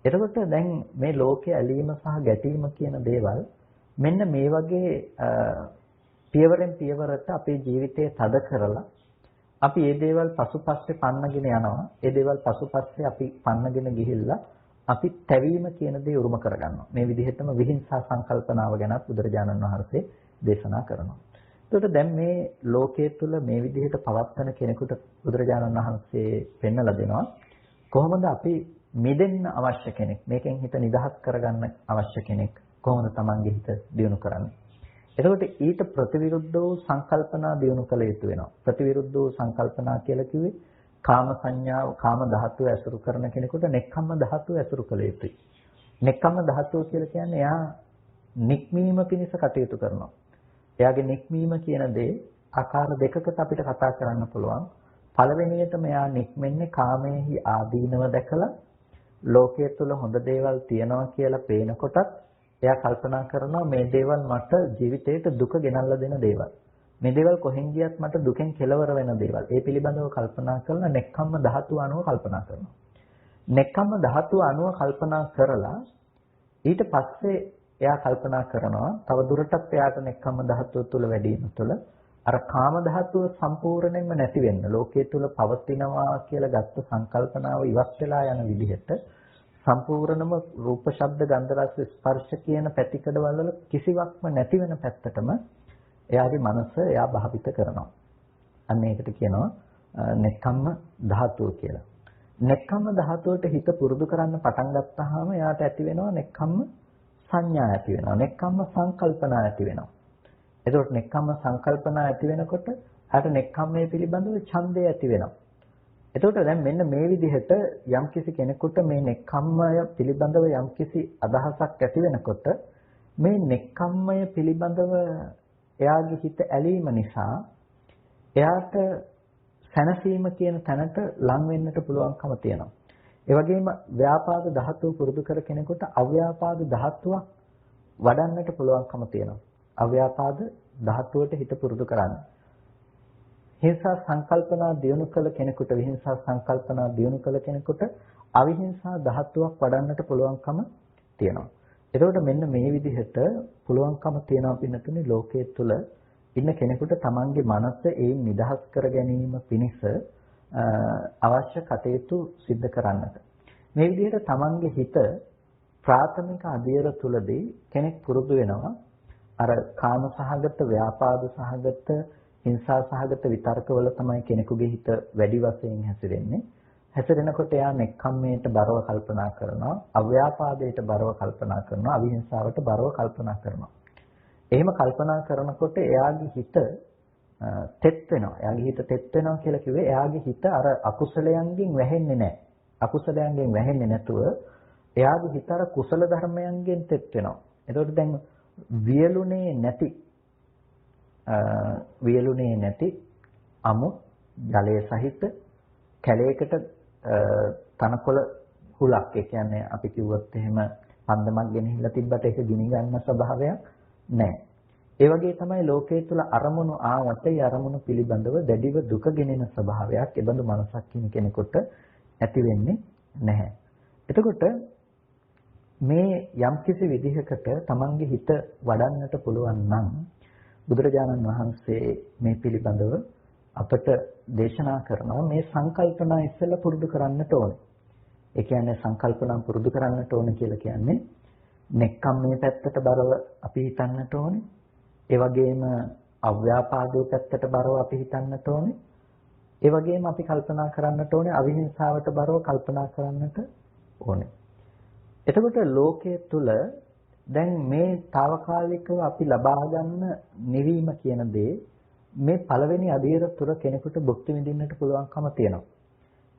එතකොට දැන් මේ ලෝකයේ ඇලීම සහ ගැටීම කියන දේවල් මෙන්න මේ වගේ පියවරෙන් පියවරට අපේ ජීවිතයේ තද කරලා අපි මේ දේවල් පසුපස්සේ පන්නගෙන යනවා. ඒ දේවල් පසුපස්සේ අපි පන්නගෙන ගිහිල්ලා අපි තැවීම කියන දේ උරුම කරගන්නවා. මේ විදිහටම විහිංසා සංකල්පනාව ගැනත් බුදුරජාණන් වහන්සේ දේශනා කරනවා. එතකොට දැන් මේ ලෝකයේ තුල මේ විදිහට පවත්තන කෙනෙකුට බුදුරජාණන් වහන්සේ පෙන්වලා දෙනවා කොහොමද අපි මිදෙන්න අවශ්‍ය කෙනෙක්, මේකෙන් හිත නිදහස් කරගන්න අවශ්‍ය කෙනෙක් කොහොමද Tamange හිත දියුණු කරන්නේ. එතකොට ඊට ප්‍රතිවිරුද්ධ වූ සංකල්පනා දියුණු කළ යුතු වෙනවා. ප්‍රතිවිරුද්ධ වූ සංකල්පනා කියලා කිව්වේ කාම සංඥාව, කාම ධාතුව ඇසුරු කරන කෙනෙකුට නෙක්ඛම්ම ධාතුව ඇසුරු කළ යුතුයි. නෙක්ඛම්ම ධාතුව කියලා කියන්නේ එයා නික්මීම පිණිස කටයුතු කරනවා. එයාගේ නික්මීම කියන දේ ආකාර දෙකකට අපිට කතා කරන්න පුළුවන්. පළවෙනියටම එයා නික්මෙන්නේ කාමයේහි ආදීනව දැකලා ලෝකයේ තුල හොඳ දේවල් තියනවා කියලා පේනකොටත් එයා කල්පනා කරනවා මේ දේවල් මට ජීවිතේට දුක ගෙනල්ලා දෙන දේවල්. මේ දේවල් කොහෙන් ගියත් මට දුකෙන් කෙලවර වෙන දේවල්. ඒ පිළිබඳව කල්පනා කරන නෙක්ඛම්ම ධාතුව අනුව කල්පනා කරනවා. නෙක්ඛම්ම ධාතුව අනුව කල්පනා කරලා ඊට පස්සේ එයා කල්පනා කරනවා තව දුරටත් එයාට නෙක්ඛම්ම ධාතුව තුල වැඩිම තුල අර කාම ධාතුව සම්පූර්ණයෙන්ම නැති වෙන්න ලෝකයේ තුල පවතිනවා කියලා ගත්ත සංකල්පනාව ඉවත් වෙලා යන විදිහට සම්පූර්ණම රූප ශබ්ද ගන්ධ රස ස්පර්ශ කියන පැතිකඩවල වල කිසිවක්ම නැති වෙන පැත්තටම එයාගේ මනස එයා භාවිත කරනවා. අන්න ඒකට කියනවා නෙක්ඛම්ම ධාතුව කියලා. නෙක්ඛම්ම ධාතුවට හිත පුරුදු කරන්න පටන් ගත්තාම එයාට ඇති වෙනවා නෙක්ඛම්ම සංඥා ඇති වෙනවා. නෙක්ඛම්ම සංකල්පනා ඇති වෙනවා. එතකොට නෙක්ඛම්ම සංකල්පනා ඇති වෙනකොට එයාට නෙක්ඛම්මයේ පිළිබඳව ඡන්දය ඇති වෙනවා. එතකොට දැන් මෙන්න මේ විදිහට යම්කිසි කෙනෙකුට මේ නෙක්ඛම්මය පිළිබඳව යම්කිසි අදහසක් ඇති වෙනකොට මේ නෙක්ඛම්මය පිළිබඳව එයාගේ හිත ඇලීම නිසා එයාට සැනසීම කියන තැනට ලං වෙන්නට පුළුවන්කම තියෙනවා. ඒ වගේම ව්‍යාපාද ධාතුව පුරුදු කර කෙනෙකුට අව්‍යාපාද ධාතුවක් වඩන්නට පුළුවන්කම තියෙනවා. අව්‍යාපාද ධාතුවට හිත පුරුදු කරන්න. හිංසා සංකල්පනා දියුණු කළ කෙනෙකුට විහිංසා සංකල්පනා දියුණු කළ කෙනෙකුට අවිහිංසා ධාතුවක් වඩන්නට පුළුවන්කම තියෙනවා. එතකොට මෙන්න මේ විදිහට පුළුවන්කම තියෙනවා පින්නතුනේ ලෝකයේ තුල ඉන්න කෙනෙකුට තමන්ගේ මනස ඒ නිදහස් කර ගැනීම පිණිස අවශ්‍ය කටයුතු සිද්ධ කරන්නට. මේ විදිහට තමන්ගේ හිත ප්‍රාථමික අධ්‍යයන තුලදී කෙනෙක් පුරුදු වෙනවා අර කාම සහගත ව්‍යාපාද සහගත හිංසා සහගත විතර්කවල තමයි කෙනෙකුගේ හිත වැඩි වශයෙන් හැසිරෙන්නේ. හැසිරෙනකොට එයා නෙක්ඛම්මයට බරව කල්පනා කරනවා, අව්‍යාපාදයට බරව කල්පනා කරනවා, අවිහිංසාවට බරව කල්පනා කරනවා. එහෙම කල්පනා කරනකොට එයාගේ හිත තෙත් වෙනවා. එයාගේ හිත තෙත් වෙනවා කියලා කිව්වේ එයාගේ හිත අර අකුසලයන්ගෙන් වැහෙන්නේ නැහැ. අකුසලයන්ගෙන් වැහෙන්නේ නැතුව එයාගේ හිත අර කුසල ධර්මයන්ගෙන් තෙත් වෙනවා. එතකොට දැන් වියලුනේ නැති අමු ජලයේ සහිත කැලයකට තනකොළ හුලක්, ඒ කියන්නේ අපි කිව්වොත් එහෙම පන්දමක් ගෙනහිල්ලා තිබ්බට ඒක ගිනි ගන්න ස්වභාවයක් නැහැ. ඒ වගේ තමයි ලෝකයේ තුල අරමුණු ආවට ඒ අරමුණු පිළිබඳව දැඩිව දුක ගෙනෙන ස්වභාවයක් ඒබඳු මනසක් කියන කෙනෙකුට ඇති වෙන්නේ නැහැ. එතකොට මේ යම්කිසි විදිහකට තමන්ගේ හිත වඩන්නට පුළුවන් නම් බුදුරජාණන් වහන්සේ මේ පිළිබඳව අපට දේශනා කරනවා මේ සංකල්පනා ඉස්සෙල්ලා පුරුදු කරන්නට ඕනේ. ඒ කියන්නේ සංකල්පනා පුරුදු කරන්නට ඕනේ කියලා කියන්නේ නෙක්ඛම්මයේ පැත්තට බරව අපි හිතන්නට ඕනේ. ඒ වගේම අව්‍යාපාදයේ පැත්තට බරව අපි හිතන්නට ඕනේ. ඒ වගේම අපි කල්පනා කරන්නට ඕනේ අවිහිංසාවට බරව කල්පනා කරන්නට ඕනේ. එතකොට ලෝකයේ තුල දැන් මේ తాවකාලිකව අපි ලබා ගන්න නිවීම කියන දේ මේ පළවෙනි අධීර තුර කෙනෙකුට භුක්ති විඳින්නට පුළුවන්කම තියෙනවා.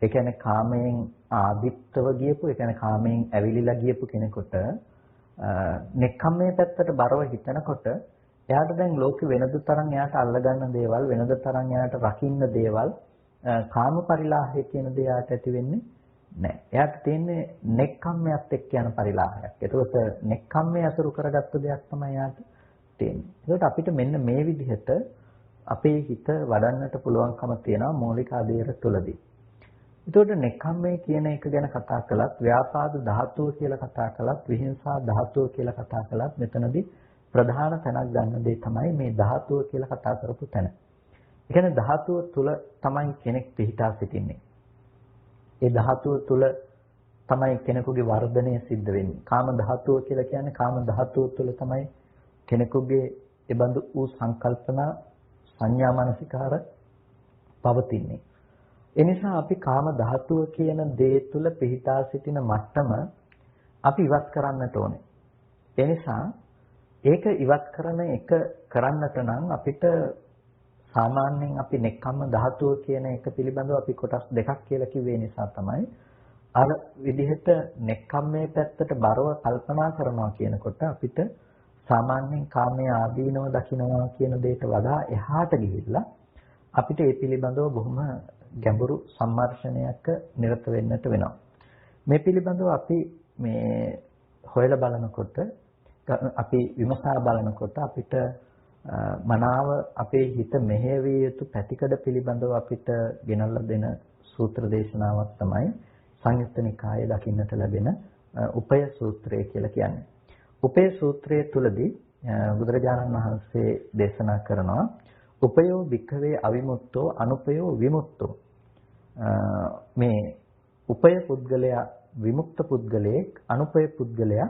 ඒ කියන්නේ කාමයෙන් ආදිත්ව ගියපු, ඒ කියන්නේ කාමයෙන් ඇවිලිලා ගියපු කෙනෙකුට නෙක්ඛම්මයේ පැත්තට බරව හිතනකොට එයාට දැන් ලෝකෙ වෙනද තරම් එයාට අල්ලගන්න දේවල්, වෙනද තරම් එයාට රකින්න දේවල්, කාම පරිලාහය කියන දේ එයාට ඇති වෙන්නේ නැහැ. එයාට තියෙන්නේ නෙක්ඛම්මයට එක්ක යන පරිලාහයක්. ඒකෝට නෙක්ඛම්මයේ අසුරු කරගත්ත දෙයක් තමයි එයාට තියෙන්නේ. ඒකට අපිට මෙන්න මේ විදිහට අපේ හිත වඩන්නට පුළුවන්කම තියෙනවා මූලික අධීර තුලදී. ඒකට නෙක්ඛම්මයේ කියන එක ගැන කතා කළත්, ව්‍යාපාද ධාතුව කියලා කතා කළත්, විහිංසා ධාතුව කියලා කතා කළත් මෙතනදී ප්‍රධාන තැනක් ගන්න දේ තමයි මේ ධාතුව කියලා කතා කරපු තැන. ඒ කියන්නේ ධාතුව තුල තමයි කෙනෙක් පිහිටා සිටින්නේ. ඒ ධාතුව තුල තමයි කෙනෙකුගේ වර්ධනය සිද්ධ වෙන්නේ. කාම ධාතුව කියලා කියන්නේ කාම ධාතුව තුල තමයි කෙනෙකුගේ ඒබඳු වූ සංකල්පනා සංඥා මානසිකාර පවතින්නේ. ඒ නිසා අපි කාම ධාතුව කියන දේ තුල පිහිටා සිටින මට්ටම අපි ඉවත් කරන්නට ඕනේ. ඒ නිසා ඒක ඉවත් කරන එක කරන්නට නම් අපිට සාමාන්‍යයෙන් අපි නෙක්ඛම්ම ධාතුව කියන එක පිළිබඳව අපි කොටස් දෙකක් කියලා කිව්වේ නිසා තමයි අර විදිහට නෙක්ඛම්මේ පැත්තට බරව කල්පනා කරනවා කියනකොට අපිට සාමාන්‍යයෙන් කාමයේ ආදීනව දකින්නවා කියන දෙයට වඩා එහාට ගිහිල්ලා අපිට ඒ පිළිබඳව බොහොම ගැඹුරු සම්මර්ෂණයක නිරත වෙන්නට වෙනවා. මේ පිළිබඳව අපි මේ හොයලා බලනකොට අපි විමසා බලනකොට අපිට මනාව අපේ හිත මෙහෙවිය යුතු පැතිකඩ පිළිබඳව අපිට ගෙනල්ලා දෙන සූත්‍ර දේශනාවක් තමයි සංයුත්ත නිකායේ දකින්නට ලැබෙන උපය සූත්‍රය කියලා කියන්නේ. උපය සූත්‍රයේ තුලදී බුදුරජාණන් වහන්සේ දේශනා කරනවා උපයෝ භික්ඛවේ අවිමුක්තෝ අනුපයෝ විමුක්තෝ. මේ උපය පුද්ගලයා විමුක්ත පුද්ගලයෙක්, අනුපය පුද්ගලයා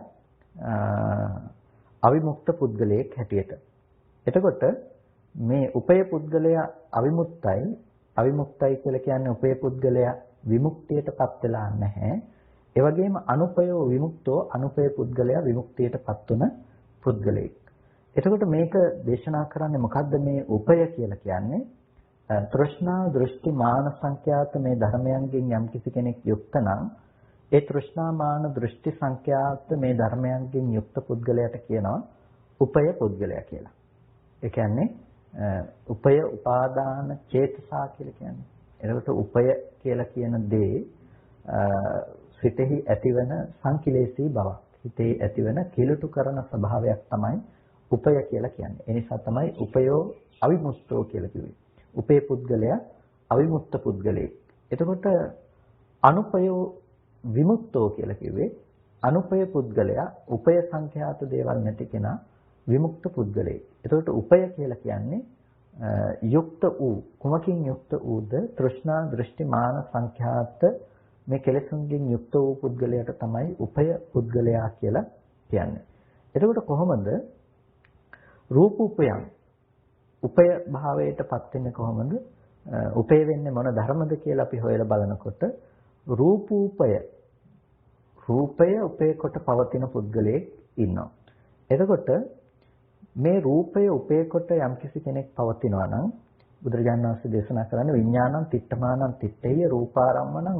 අවිමුක්ත පුද්ගලයෙක් හැටියට. එතකොට මේ උපය පුද්ගලයා අවිමුක්තයි කියලා කියන්නේ උපය පුද්ගලයා විමුක්තියටපත් වෙලා නැහැ. ඒ වගේම අනුපයෝ විමුක්තෝ, අනුපය පුද්ගලයා විමුක්තියටපත් වන පුද්ගලයෙක්. එතකොට මේක දේශනා කරන්නේ මොකද්ද මේ උපය කියලා කියන්නේ? තෘෂ්ණා දෘෂ්ටි මාන සංඛ්‍යාත මේ ධර්මයන්ගෙන් යම්කිසි කෙනෙක් යුක්ත නම් ඒ තෘෂ්ණා මාන දෘෂ්ටි සංඛ්‍යාත මේ ධර්මයන්ගෙන් යුක්ත පුද්ගලයාට කියනවා උපය පුද්ගලයා කියලා. ඒ කියන්නේ උපය උපාදාන චේතසා කියලා කියන්නේ. එතකොට උපය කියලා කියන දේ සිතෙහි ඇතිවන සංකිලේශී බවක්. හිතේ ඇතිවන කිලුටු කරන ස්වභාවයක් තමයි උපය කියලා කියන්නේ. ඒ නිසා තමයි උපයෝ අවිමුක්තෝ කියලා කිව්වේ. උපේ පුද්ගලයා අවිමුක්ත පුද්ගලයෙක්. එතකොට අනුපයෝ විමුක්තෝ කියලා කිව්වේ අනුපය පුද්ගලයා උපය සංඛ්‍යාත දේවල් නැති කෙනා විමුක්ත පුද්ගලයෙක්. එතකොට උපය කියලා කියන්නේ යුක්ත වූ කුමකින් යුක්ත වූද තෘෂ්ණා දෘෂ්ටි මාන සංඛ්‍යාත මේ කෙලෙසුන්ගෙන් යුක්ත වූ පුද්ගලයාට තමයි උපය පුද්ගලයා කියලා කියන්නේ. එතකොට කොහොමද රූප උපයන් උපය භාවයටපත් වෙන්නේ කොහොමද? උපය වෙන්නේ මොන ධර්මද කියලා අපි හොයලා බලනකොට රූපය උපේ කොට පවතින පුද්ගලයෙක් ඉන්නවා. එතකොට මේ රූපය උපේ කොට යම්කිසි කෙනෙක් පවතිනවා නම් බුදුරජාණන් වහන්සේ දේශනා කරන්නේ විඥානං තිට්ඨමානං තිට්ඨේය රූපාරම්මණං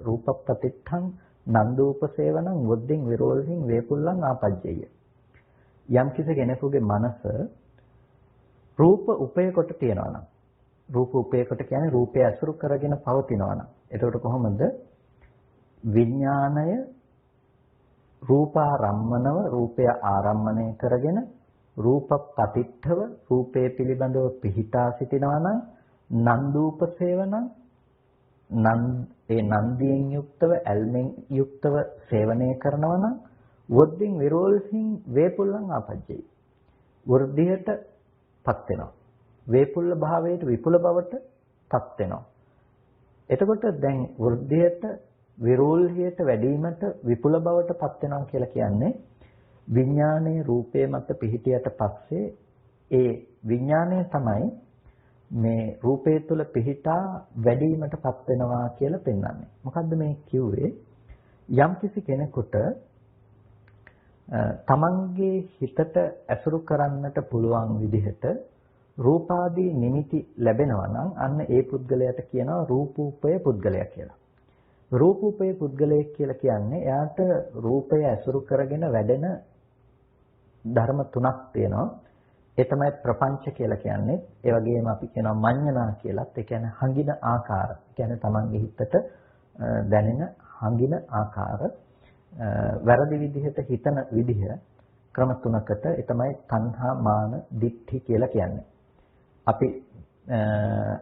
රූපප්පතිත්තං නන්දූපසේවනං වොද්දෙන් විරෝධින් වේපුල්ලං ආපජ්ජේය. යම්කිසි කෙනෙකුගේ මනස රූප උපේ කොට තියනවා නම් රූප උපේ කොට කියන්නේ රූපය අසුරු කරගෙන පවතිනවා නම් එතකොට කොහොමද විඥාණය රූපාරම්මනව රූපය ආරම්මණය කරගෙන රූප පතිට්ඨව රූපේ පිළිබඳව පිහිටා සිටිනවා නම් නන්දූප සේවනං ඒ නන්දියෙන් යුක්තව ඇල්මෙන් යුක්තව සේවනය කරනවා නම් වොද්දින් විරෝල්හින් වේපුල්ලං ආපජ්ජයි. වෘද්ධියටපත් වෙනවා. වේපුල්ල භාවයට විපුල බවට පත් වෙනවා. එතකොට දැන් වෘද්ධියට විරෝල්හියට වැඩිවීමට විපුල බවට පත් වෙනවා කියලා කියන්නේ විඥානයේ රූපේ මත පිහිටියට පස්සේ ඒ විඥානය තමයි මේ රූපේ තුල පිහිටා වැඩිවීමටපත් වෙනවා කියලා පෙන්වන්නේ. මොකද්ද මේ කිව්වේ? යම්කිසි කෙනෙකුට තමන්ගේ හිතට ඇසුරු කරන්නට පුළුවන් විදිහට රූපාදී නිමිති ලැබෙනවා නම් අන්න ඒ පුද්ගලයාට කියනවා රූපූපය පුද්ගලයා කියලා. රූපූපය පුද්ගලයෙක් කියලා කියන්නේ එයාට රූපය ඇසුරු කරගෙන වැඩෙන ධර්ම තුනක් තියෙනවා. ඒ තමයි ප්‍රපංච කියලා කියන්නේ. ඒ වගේම අපි කියනවා මඤ්ඤණා කියලාත්. ඒ කියන්නේ හංගින ආකාර. ඒ කියන්නේ තමන්ගේ හිතට දැනෙන හංගින ආකාර. වැරදි විදිහට හිතන විදිහ ක්‍රම තුනකට ඒ තමයි තණ්හා මාන දිට්ඨි කියලා කියන්නේ. අපි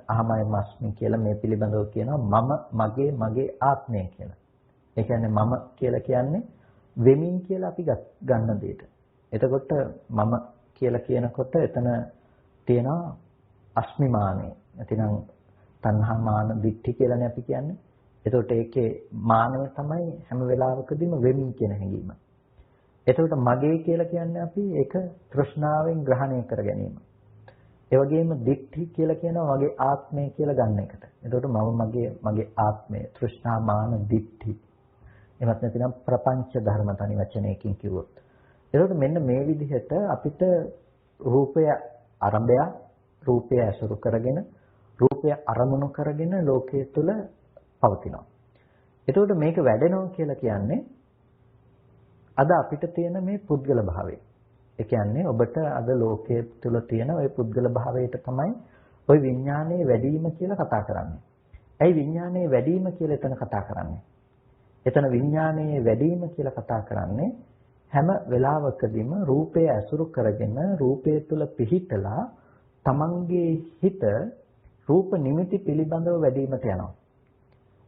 අහමයි මස්මි කියලා මේ පිළිබඳව කියනවා මගේ මගේ ආත්මය කියලා. ඒ කියන්නේ මම කියලා කියන්නේ වෙමින් කියලා අපි ගන්න දෙයට. එතකොට මම කියලා කියනකොට එතන තියෙනවා අස්මිමානය. නැතිනම් තණ්හා මාන දිට්ඨි කියලානේ අපි කියන්නේ. එතකොට ඒකේ මානය තමයි හැම වෙලාවකදීම වෙමින් කියන හැඟීම. එතකොට මගේ කියලා කියන්නේ අපි ඒක තෘෂ්ණාවෙන් ග්‍රහණය කර ගැනීම. ඒ වගේම දිට්ඨි කියලා කියනවා මගේ ආත්මය කියලා ගන්න එකට. එතකොට මගේ ආත්මය තෘෂ්ණා මාන දිට්ඨි. එමත් නැතිනම් ප්‍රපංච ධර්ම තනි වචනයකින් කිව්වොත්. එතකොට මෙන්න මේ විදිහට අපිට රූපය ආරම්භය රූපය ඇසුරු කරගෙන රූපය අරමුණු කරගෙන ලෝකයේ තුල පවතිනවා. එතකොට මේක වැඩෙනවා කියලා කියන්නේ අද අපිට තියෙන මේ පුද්ගල භාවය. ඒ කියන්නේ ඔබට අද ලෝකයේ තුල තියෙන ওই පුද්ගල භාවයට තමයි ওই විඥානයේ වැඩිම කියලා කතා කරන්නේ. ඇයි විඥානයේ වැඩිම කියලා එතන කතා කරන්නේ? එතන විඥානයේ වැඩිම කියලා කතා කරන්නේ හැම වෙලාවකදීම රූපය ඇසුරු කරගෙන රූපය තුල පිහිටලා තමන්ගේ හිත රූප නිමිති පිළිබඳව වැඩිවීමට යනවා.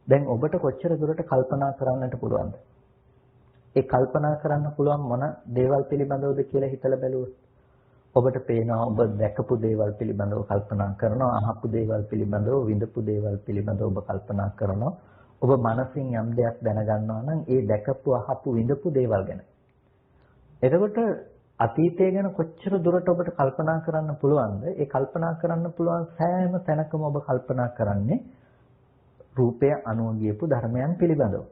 දැන් ඔබට කොච්චර දුරට කල්පනා කරන්නට පුළුවන්ද? ඒ කල්පනා කරන්න පුළුවන් මොන දේවල් පිළිබඳවද කියලා හිතලා බැලුවොත් ඔබට පේනවා ඔබ දැකපු දේවල් පිළිබඳව කල්පනා කරනවා, අහපු දේවල් පිළිබඳව, විඳපු දේවල් පිළිබඳව ඔබ කල්පනා කරනවා. ඔබ මනසින් යම් දෙයක් දැනගන්නවා නම් ඒ දැකපු, අහපු, විඳපු දේවල් ගැන. එතකොට අතීතය ගැන කොච්චර දුරට ඔබට කල්පනා කරන්න පුළුවන්ද? ඒ කල්පනා කරන්න පුළුවන් සෑම තැනකම ඔබ කල්පනා කරන්නේ රූපය අනුව ගියපු ධර්මයන් පිළිබඳව.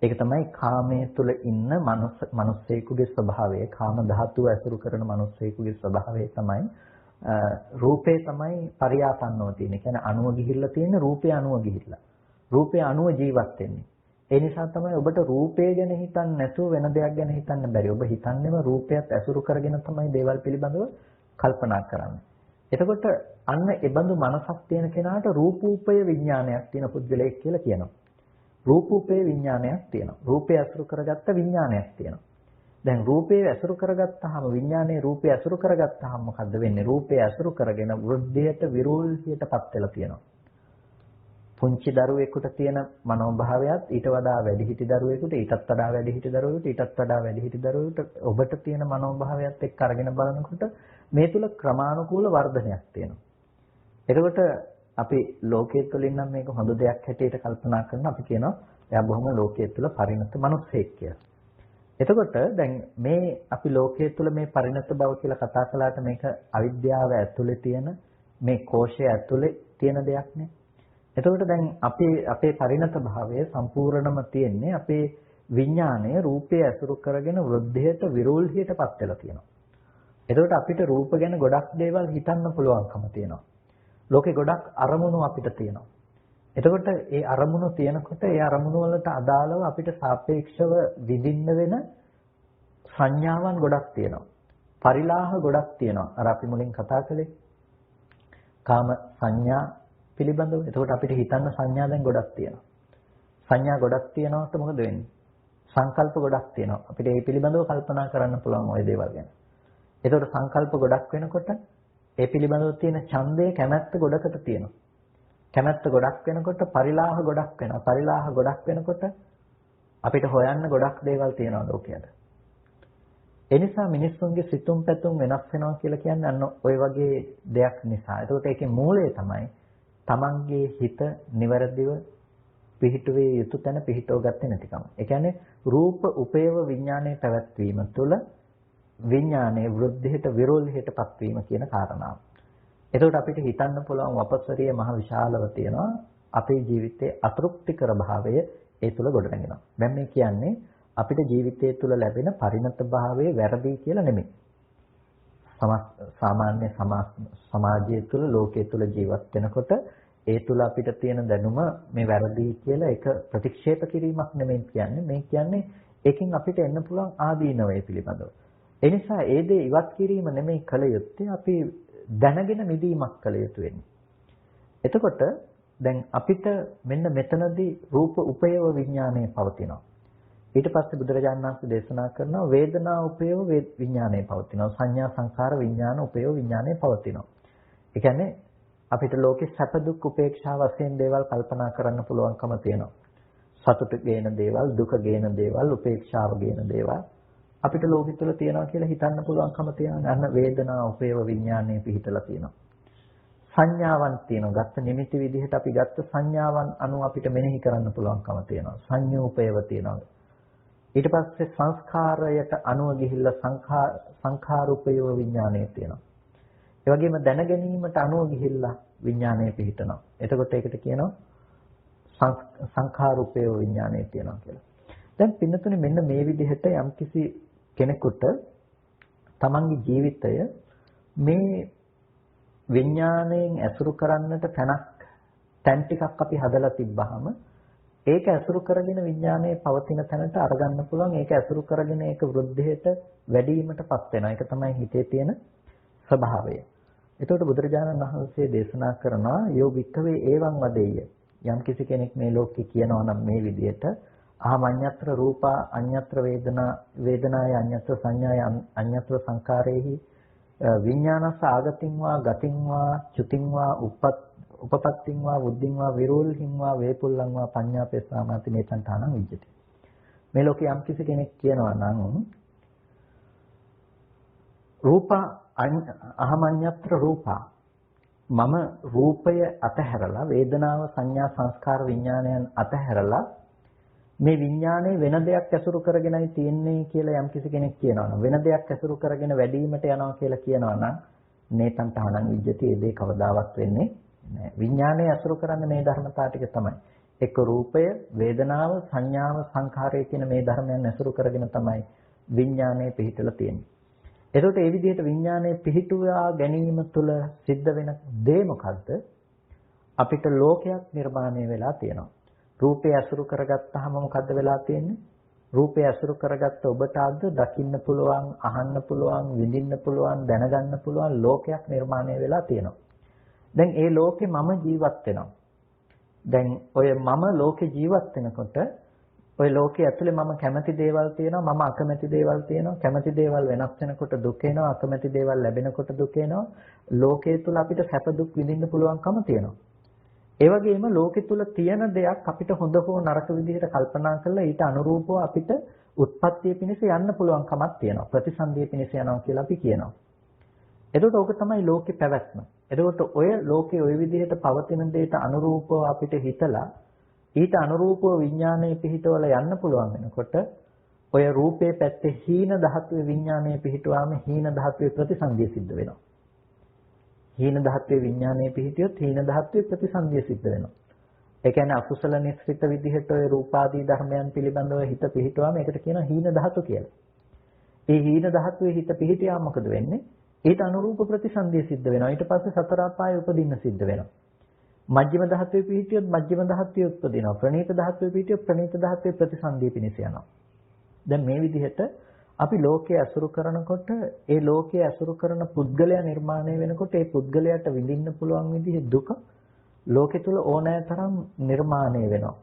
ඒක තමයි කාමයේ තුල ඉන්න මනුස්සයෙකුගේ ස්වභාවය. කාම ධාතුව ඇසුරු කරන මනුස්සයෙකුගේ ස්වභාවය තමයි රූපේ තමයි පරියාපන්නව තියෙන්නේ. ඒ කියන්නේ අනුව ගිහිල්ලා තියෙන රූපය අනුව ගිහිල්ලා. රූපය අනුව ජීවත් වෙන්නේ. ඒ නිසා තමයි ඔබට රූපය ගැන හිතන්නේ නැතුව වෙන දෙයක් ගැන හිතන්න බැරි. ඔබ හිතන්නේම රූපයත් ඇසුරු කරගෙන තමයි දේවල් පිළිබඳව කල්පනා කරන්නේ. එතකොට අන්න ඒ බඳු මනසක් තියෙන කෙනාට රූපූපය විඥානයක් තියෙන පුද්ගලයෙක් කියලා කියනවා. රූපූපේ විඥානයක් තියෙනවා. රූපය ඇසුරු කරගත්ත විඥානයක් තියෙනවා. දැන් රූපය ඇසුරු කරගත්තාම විඥානයේ රූපය ඇසුරු කරගත්තාම මොකද්ද වෙන්නේ? රූපය ඇසුරු කරගෙන වෘද්ධියට විරෝල්හියටපත් වෙලා තියෙනවා. පුංචි දරුවෙකුට තියෙන මනෝභාවයත් ඊට වඩා වැඩිහිටි දරුවෙකුට, ඊටත් වඩා වැඩිහිටි දරුවෙකුට, ඊටත් වඩා වැඩිහිටි දරුවෙකුට ඔබට තියෙන මනෝභාවයත් එක්ක අරගෙන බලනකොට මේ තුල ක්‍රමානුකූල වර්ධනයක් තියෙනවා. එතකොට අපි ලෝකයේ තුලින් නම් මේක හොඳ දෙයක් හැටියට කල්පනා කරන අපි කියනවා එයා බොහොම ලෝකයේ තුල පරිණත මිනිසෙක් කියලා. එතකොට දැන් මේ අපි ලෝකයේ තුල මේ පරිණත බව කියලා කතා කළාට මේක අවිද්‍යාව ඇතුලේ තියෙන මේ කෝෂය ඇතුලේ තියෙන දෙයක් නේ. එතකොට දැන් අපේ පරිණත භාවය සම්පූර්ණම තියෙන්නේ අපේ විඥාණය රූපය ඇසුරු කරගෙන වෘද්ධියට විරෝල්හියටපත් වෙලා තියෙනවා. එතකොට අපිට රූප ගැන ගොඩක් දේවල් හිතන්න පුළුවන්කම තියෙනවා. ලෝකේ ගොඩක් අරමුණු අපිට තියෙනවා. එතකොට ඒ අරමුණු තියෙනකොට ඒ අරමුණු වලට අදාළව අපිට සාපේක්ෂව විඳින්න වෙන සංඥාවන් ගොඩක් තියෙනවා. පරිලාහ ගොඩක් තියෙනවා. අර අපි මුලින් කතා කළේ කාම සංඥා පිළිබඳව. එතකොට අපිට හිතන්න සංඥා දැන් ගොඩක් තියෙනවා. සංඥා ගොඩක් තියෙනකොට මොකද වෙන්නේ? සංකල්ප ගොඩක් තියෙනවා. අපිට ඒ පිළිබඳව කල්පනා කරන්න පුළුවන් ওই දේවල් ගැන. ඒතකොට සංකල්ප ගොඩක් වෙනකොට ඒ පිළිබඳව තියෙන ඡන්දය කැමැත්ත ගොඩකට තියෙනවා. කැමැත්ත ගොඩක් වෙනකොට පරිලාහ ගොඩක් වෙනවා. පරිලාහ ගොඩක් වෙනකොට අපිට හොයන්න ගොඩක් දේවල් තියෙනවා ලෝකයට. ඒ නිසා මිනිස්සුන්ගේ සිතුම් පැතුම් වෙනස් වෙනවා කියලා කියන්නේ අන්න ওই වගේ දෙයක් නිසා. ඒකට ඒකේ මූලය තමයි තමන්ගේ හිත නිවැරදිව පිහිටුවේ යුතු තැන පිහිටව ගත්තේ නැතිකම. ඒ කියන්නේ රූප උපේව විඥානයේ පැවැත්වීම තුළ විඥානයේ වෘද්ධියට විරෝධයටපත් වීම කියන කාරණාව. එතකොට අපිට හිතන්න පුළුවන් වපසරිය මහ විශාලව තියෙනවා. අපේ ජීවිතයේ අතෘප්තිකර භාවය ඒ තුළ ගොඩනගෙනවා. දැන් මේ කියන්නේ අපිට ජීවිතය තුළ ලැබෙන පරිණත භාවයේ වැරදි කියලා නෙමෙයි. සාමාන්‍ය සමාජය තුළ ලෝකයේ තුළ ජීවත් වෙනකොට ඒ තුළ අපිට තියෙන දැනුම මේ වැරදි කියලා එක ප්‍රතික්ෂේප කිරීමක් නෙමෙයි කියන්නේ. මේ කියන්නේ ඒකෙන් අපිට එන්න පුළුවන් ආදීනවය පිළිබඳව. ඒ නිසා ඒ දේ ඉවත් කිරීම නෙමෙයි කළ යුත්තේ, අපි දැනගෙන මිදීමක් කළ යුතු වෙන්නේ. එතකොට දැන් අපිට මෙන්න මෙතනදී රූප උපයව විඥානය පවතිනවා. ඊට පස්සේ බුදුරජාණන් වහන්සේ දේශනා කරනවා වේදනා උපයව විඥානය පවතිනවා. සංඥා සංකාර විඥාන උපයව විඥානය පවතිනවා. ඒ කියන්නේ අපිට ලෝකේ සැප දුක් උපේක්ෂා වශයෙන් දේවල් කල්පනා කරන්න පුළුවන්කම තියෙනවා. සතුට ගේන දේවල්, දුක ගේන දේවල්, උපේක්ෂාව ගේන දේවල් අපිට ලෝකෙ තුල තියෙනවා කියලා හිතන්න පුළුවන්කම තියෙනවා. අන්න වේදනා උපේව විඥානයේ පිහිටලා තියෙනවා. සංඥාවන් තියෙනවා. ගත්ත නිමිති විදිහට අපි ගත්ත සංඥාවන් අනුව අපිට මෙනෙහි කරන්න පුළුවන්කම තියෙනවා. සංයෝපේව තියෙනවා. ඊට පස්සේ සංස්කාරයට අනුව ගිහිල්ලා සංඛාරූපේව විඥානයේ තියෙනවා. ඒ වගේම දැන ගැනීමට අනුව ගිහිල්ලා විඥානය පිහිටනවා. එතකොට ඒකට කියනවා සංඛාරූපේව විඥානයේ තියෙනවා කියලා. දැන් පින්නතුනේ මෙන්න මේ විදිහට යම්කිසි කෙනෙකුට තමන්ගේ ජීවිතය මේ විඥාණයෙන් ඇසුරු කරන්නට තැන් ටිකක් අපි හදලා තිබ්බහම ඒක ඇසුරු කරගෙන විඥානයේ පවතින තැනට අරගන්න පුළුවන්. ඒක ඇසුරු කරගෙන ඒක වෘද්ධියට වැඩිවීමටපත් වෙනවා. ඒක තමයි හිතේ තියෙන ස්වභාවය. එතකොට බුදුරජාණන් වහන්සේ දේශනා කරනවා යෝගිකවේ ඒවං වදෙය්‍ය. යම් කිසි කෙනෙක් මේ ලෝකේ කියනවා නම් මේ විදිහට අහමඤ්ඤත්‍ර රූපා අඤ්ඤත්‍ර වේදනාය අඤ්ඤත්‍ර සංඥාය අඤ්ඤත්‍ර සංකාරේහි විඥානස ආගතින් වා ගතින් වා චුතින් වා උපපත්තින් වා බුද්ධින් වා විරෝල්හින් වා වේපුල්ලං වා පඤ්ඤාපේසාමාති මේතන්තානං විජ්ජති. මේ ලෝකේ යම් කිසි කෙනෙක් කියනවා නම් රූපා අහමඤ්ඤත්‍ර රූපා මම රූපය අතහැරලා වේදනාව සංඥා සංස්කාර විඥානයන් අතහැරලා මේ විඥානේ වෙන දෙයක් ඇසුරු කරගෙනයි තියෙන්නේ කියලා යම් කිසි කෙනෙක් කියනවා නම් වෙන දෙයක් ඇසුරු කරගෙන වැඩිවීමට යනවා කියලා කියනවා නම් නේතන් තහනම් විජ්ජති ඒ දේ කවදාවත් වෙන්නේ නැහැ. විඥානේ ඇසුරු කරන්නේ මේ ධර්මතා ටික තමයි. එක්ක රූපය, වේදනාව, සංඥාව, සංඛාරය කියන මේ ධර්මයන් ඇසුරු කරගෙන තමයි විඥානේ පිහිටලා තියෙන්නේ. එතකොට මේ විදිහට විඥානේ පිහිටුවා ගැනීම තුළ සිද්ධ වෙන දේ මොකද්ද? අපිට ලෝකයක් නිර්මාණය වෙලා තියෙනවා. රූපය ඇසුරු කරගත්තාම මොකද්ද වෙලා තියෙන්නේ? රූපය ඇසුරු කරගත්ත ඔබට අද දකින්න පුළුවන්, අහන්න පුළුවන්, විඳින්න පුළුවන්, දැනගන්න පුළුවන් ලෝකයක් නිර්මාණය වෙලා තියෙනවා. දැන් ඒ ලෝකේ මම ජීවත් වෙනවා. දැන් ඔය මම ලෝකේ ජීවත් වෙනකොට ඔය ලෝකයේ ඇතුලේ මම කැමති දේවල් තියෙනවා, මම අකමැති දේවල් තියෙනවා. කැමති දේවල් වෙනස් වෙනකොට දුක එනවා, අකමැති දේවල් ලැබෙනකොට දුක එනවා. ලෝකයේ තුල අපිට සැප දුක් විඳින්න පුළුවන්කම තියෙනවා. ඒ වගේම ලෝකෙ තුල තියෙන දෙයක් අපිට හොඳ හෝ නරක විදිහට කල්පනා කරලා ඊට අනුරූපව අපිට උත්පත්තිය පිණිස යන්න පුළුවන් කමක් තියෙනවා. ප්‍රතිසන්දිය පිණිස යනවා කියලා අපි කියනවා. එතකොට ඕක තමයි ලෝකේ පැවැත්ම. එතකොට ඔය ලෝකේ ওই විදිහට පවතින දෙයට අනුරූපව අපිට හිතලා ඊට අනුරූපව විඥානයේ පිහිටවල යන්න පුළුවන් වෙනකොට ඔය රූපේ පැත්තේ හීන ධාතුවේ විඥානයේ පිහිටුවාම හීන ධාතුවේ ප්‍රතිසන්දිය සිද්ධ වෙනවා. හීන ධාතුවේ විඥානයේ පිහිටියොත් හීන ධාතුවේ ප්‍රතිසන්දිය සිද්ධ වෙනවා. ඒ කියන්නේ අකුසල නිස්සිත විදිහට ඔය රූපාදී ධර්මයන් පිළිබඳව හිත පිහිටුවාම ඒකට කියනවා හීන ධාතු කියලා. ඒ හීන ධාතුවේ හිත පිහිටියාම මොකද වෙන්නේ? ඊට අනුරූප ප්‍රතිසන්දිය සිද්ධ වෙනවා. ඊට පස්සේ සතර අපායේ උපදින්න සිද්ධ වෙනවා. මජ්ක්‍ධිම ධාතුවේ පිහිටියොත් මජ්ක්‍ධිම ධාතුවේ උපදිනවා. ප්‍රණීත ධාතුවේ පිහිටියොත් ප්‍රණීත ධාතුවේ ප්‍රතිසන්දිය පිණිස යනවා. දැන් මේ විදිහට අපි ලෝකයේ අසුරු කරනකොට ඒ ලෝකයේ අසුරු කරන පුද්ගලයා නිර්මාණය වෙනකොට ඒ පුද්ගලයාට විඳින්න පුළුවන් විදිහේ දුක ලෝකෙ තුල ඕනෑතරම් නිර්මාණය වෙනවා.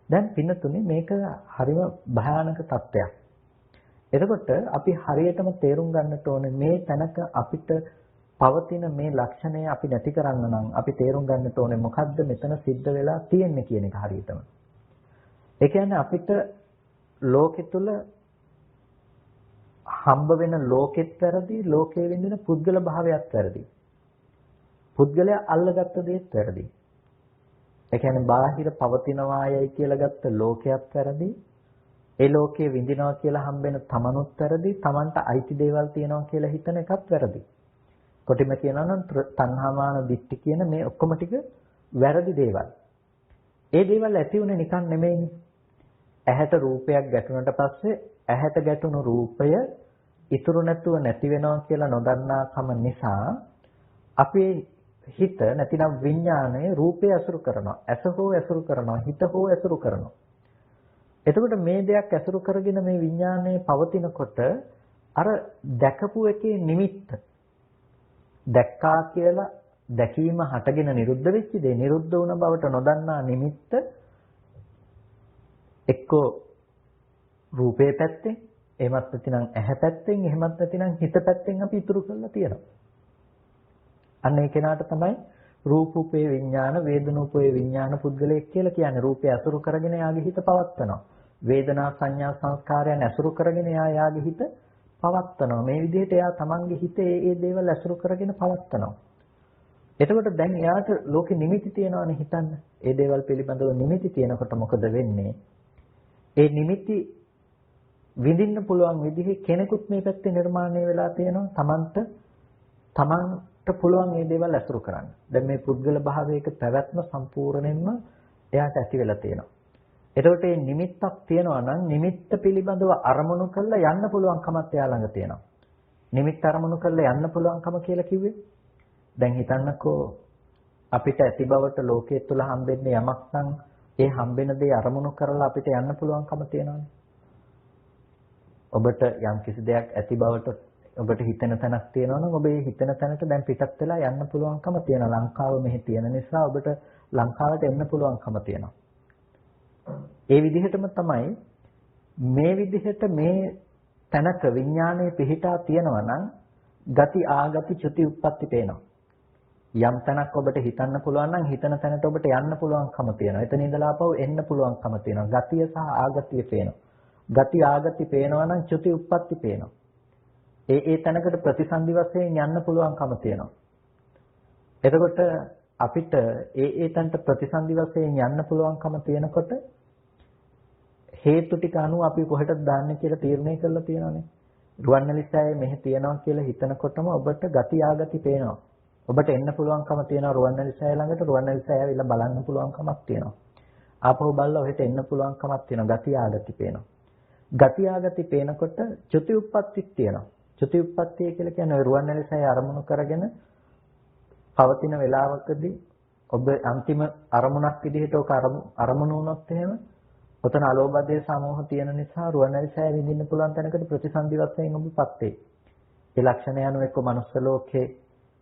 දැන් පින්නතුනේ මේක හරිම භයානක තත්ත්වයක්. එතකොට අපි හරියටම තේරුම් ගන්නට ඕනේ මේ තැනක අපිට පවතින මේ ලක්ෂණය අපි නැති කරන්න නම් අපි තේරුම් ගන්නට ඕනේ මොකද්ද මෙතන සිද්ධ වෙලා තියෙන්නේ කියන එක හරියටම. ඒ කියන්නේ අපිට ලෝකෙ තුල හම්බ වෙන ලෝකෙත් වැරදි, ලෝකයේ විඳින පුද්ගල භාවයත් වැරදි. පුද්ගලයා අල්ලගත්ත දේත් වැරදි. ඒ කියන්නේ බාහිර පවතිනවායයි කියලා ගත්ත ලෝකයක් වැරදි. ඒ ලෝකයේ විඳිනවා කියලා හම්බෙන තමනුත් වැරදි. තමන්ට අයිති දේවල් තියෙනවා කියලා හිතන එකත් වැරදි. කොටිම කියනවා නම් තණ්හාමාන දිට්ඨි කියන මේ ඔක්කොම ටික වැරදි දේවල්. ඒ දේවල් ඇති උනේ නිකන් නෙමෙයිනේ. ඇහැට රූපයක් ගැටුණට පස්සේ ඇහැට ගැටුණු රූපය ඉතුරු නැතුව නැති වෙනවා කියලා නොදන්නාකම නිසා අපේ හිත නැතිනම් විඥාණය රූපය අසුරු කරනවා. ඇස හෝ අසුරු කරනවා. හිත හෝ අසුරු කරනවා. එතකොට මේ දෙයක් අසුරු කරගෙන මේ විඥාණය පවතිනකොට අර දැකපු එකේ නිමිත්ත දැක්කා කියලා දැකීම හටගෙන නිරුද්ධ වෙච්ච දේ නිරුද්ධ වුණ බවට නොදන්නා නිමිත්ත එක්කෝ රූපේ පැත්තෙන් එහෙමත් නැතිනම් ඇහැ පැත්තෙන් එහෙමත් නැතිනම් හිත පැත්තෙන් අපි ඉතුරු කරලා තියෙනවා. අන්න ඒ කෙනාට තමයි රූපූපේ විඥාන වේදනූපේ විඥාන පුද්ගලයෙක් කියලා කියන්නේ. රූපය අසුරු කරගෙන යාගේ හිත පවත්නවා. වේදනා සංඥා සංස්කාරයන් අසුරු කරගෙන යාගේ හිත පවත්නවා. මේ විදිහට එයා තමන්ගේ හිතේ ඒ දේවල් අසුරු කරගෙන පවත්නවා. එතකොට දැන් එයාට ලෝකෙ නිමිති තියෙනවනේ හිතන්න. ඒ දේවල් පිළිබඳව නිමිති තියෙනකොට මොකද වෙන්නේ? ඒ නිමිති විඳින්න පුළුවන් විදිහේ කෙනෙකුත් මේ පැත්තේ නිර්මාණය වෙලා තියෙනවා. තමන්ට පුළුවන් මේ දේවල් අසුරු කරන්න. දැන් මේ පුද්ගල භාවයක පැවැත්ම සම්පූර්ණයෙන්ම එයාට ඇති වෙලා තියෙනවා. එතකොට මේ නිමිත්තක් තියෙනවා නම් නිමිත්ත පිළිබඳව අරමුණු කරලා යන්න පුළුවන්කමත් එයා ළඟ තියෙනවා. නිමිත්ත අරමුණු කරලා යන්න පුළුවන්කම කියලා කිව්වේ. දැන් හිතන්නකෝ අපිට ඇති බවට ලෝකයේ තුල හම්බෙන්නේ යමක් නම් ඒ හම්බෙන දේ අරමුණු කරලා අපිට යන්න පුළුවන්කම තියෙනවානේ. ඔබට යම් කිසි දෙයක් ඇති බවට ඔබට හිතෙන තැනක් තියෙනවා නම් ඔබ ඒ හිතෙන තැනට දැන් පිටත් වෙලා යන්න පුළුවන්කම තියෙනවා. ලංකාව මෙහි තියෙන නිසා ඔබට ලංකාවට එන්න පුළුවන්කම තියෙනවා. ඒ විදිහටම තමයි මේ විදිහට මේ තැනක විඥානයේ පිහිටා තියෙනවා නම් ගති ආගති චුති උප්පත්ති පේනවා. යම් තැනක් ඔබට හිතන්න පුළුවන් නම් හිතන තැනට ඔබට යන්න පුළුවන්කම තියෙනවා. එතන ඉඳලා ආපහු එන්න පුළුවන්කම තියෙනවා. ගතිය සහ ආගතිය පේනවා. ගති ආගති පේනවා නම් චුති උප්පත්ති පේනවා. ඒ තැනකට ප්‍රතිසන්දි වශයෙන් යන්න පුළුවන්කම තියෙනවා. එතකොට අපිට ඒ තැනට ප්‍රතිසන්දි වශයෙන් යන්න පුළුවන්කම තියෙනකොට හේතු ටික අනුව අපි කොහෙටද දාන්නේ කියලා තීරණය කරලා තියෙනවානේ. රුවන්වැලිසෑය මෙහි තියනවා කියලා හිතනකොටම ඔබට ගති ආගති පේනවා. ඔබට එන්න පුළුවන්කම තියෙනවා රුවන්වැලිසෑය ළඟට. රුවන්වැලිසෑය ඇවිල්ලා බලන්න පුළුවන්කමක් තියෙනවා. ආපහු බලලා ඔහෙට එන්න පුළුවන්කමක් තියෙනවා. ගති ආගති පේනවා. ගති ආගති පේනකොට චුති උප්පත්තිත් තියෙනවා. චුති උප්පත්තිය කියලා කියන්නේ රුවන්වැලිසෑය අරමුණු කරගෙන පවතින වේලාවකදී ඔබ අන්තිම අරමුණක් විදිහට ඔක අරමුණු වුණොත් එහෙම ඔතන අලෝභය සමෝහ තියෙන නිසා රුවන්වැලිසෑය විඳින්න පුළුවන් තැනකට ප්‍රතිසන්දි වශයෙන් ඔබපත් වේ. ඒ ලක්ෂණ යන එක්ක මනුස්ස ලෝකේ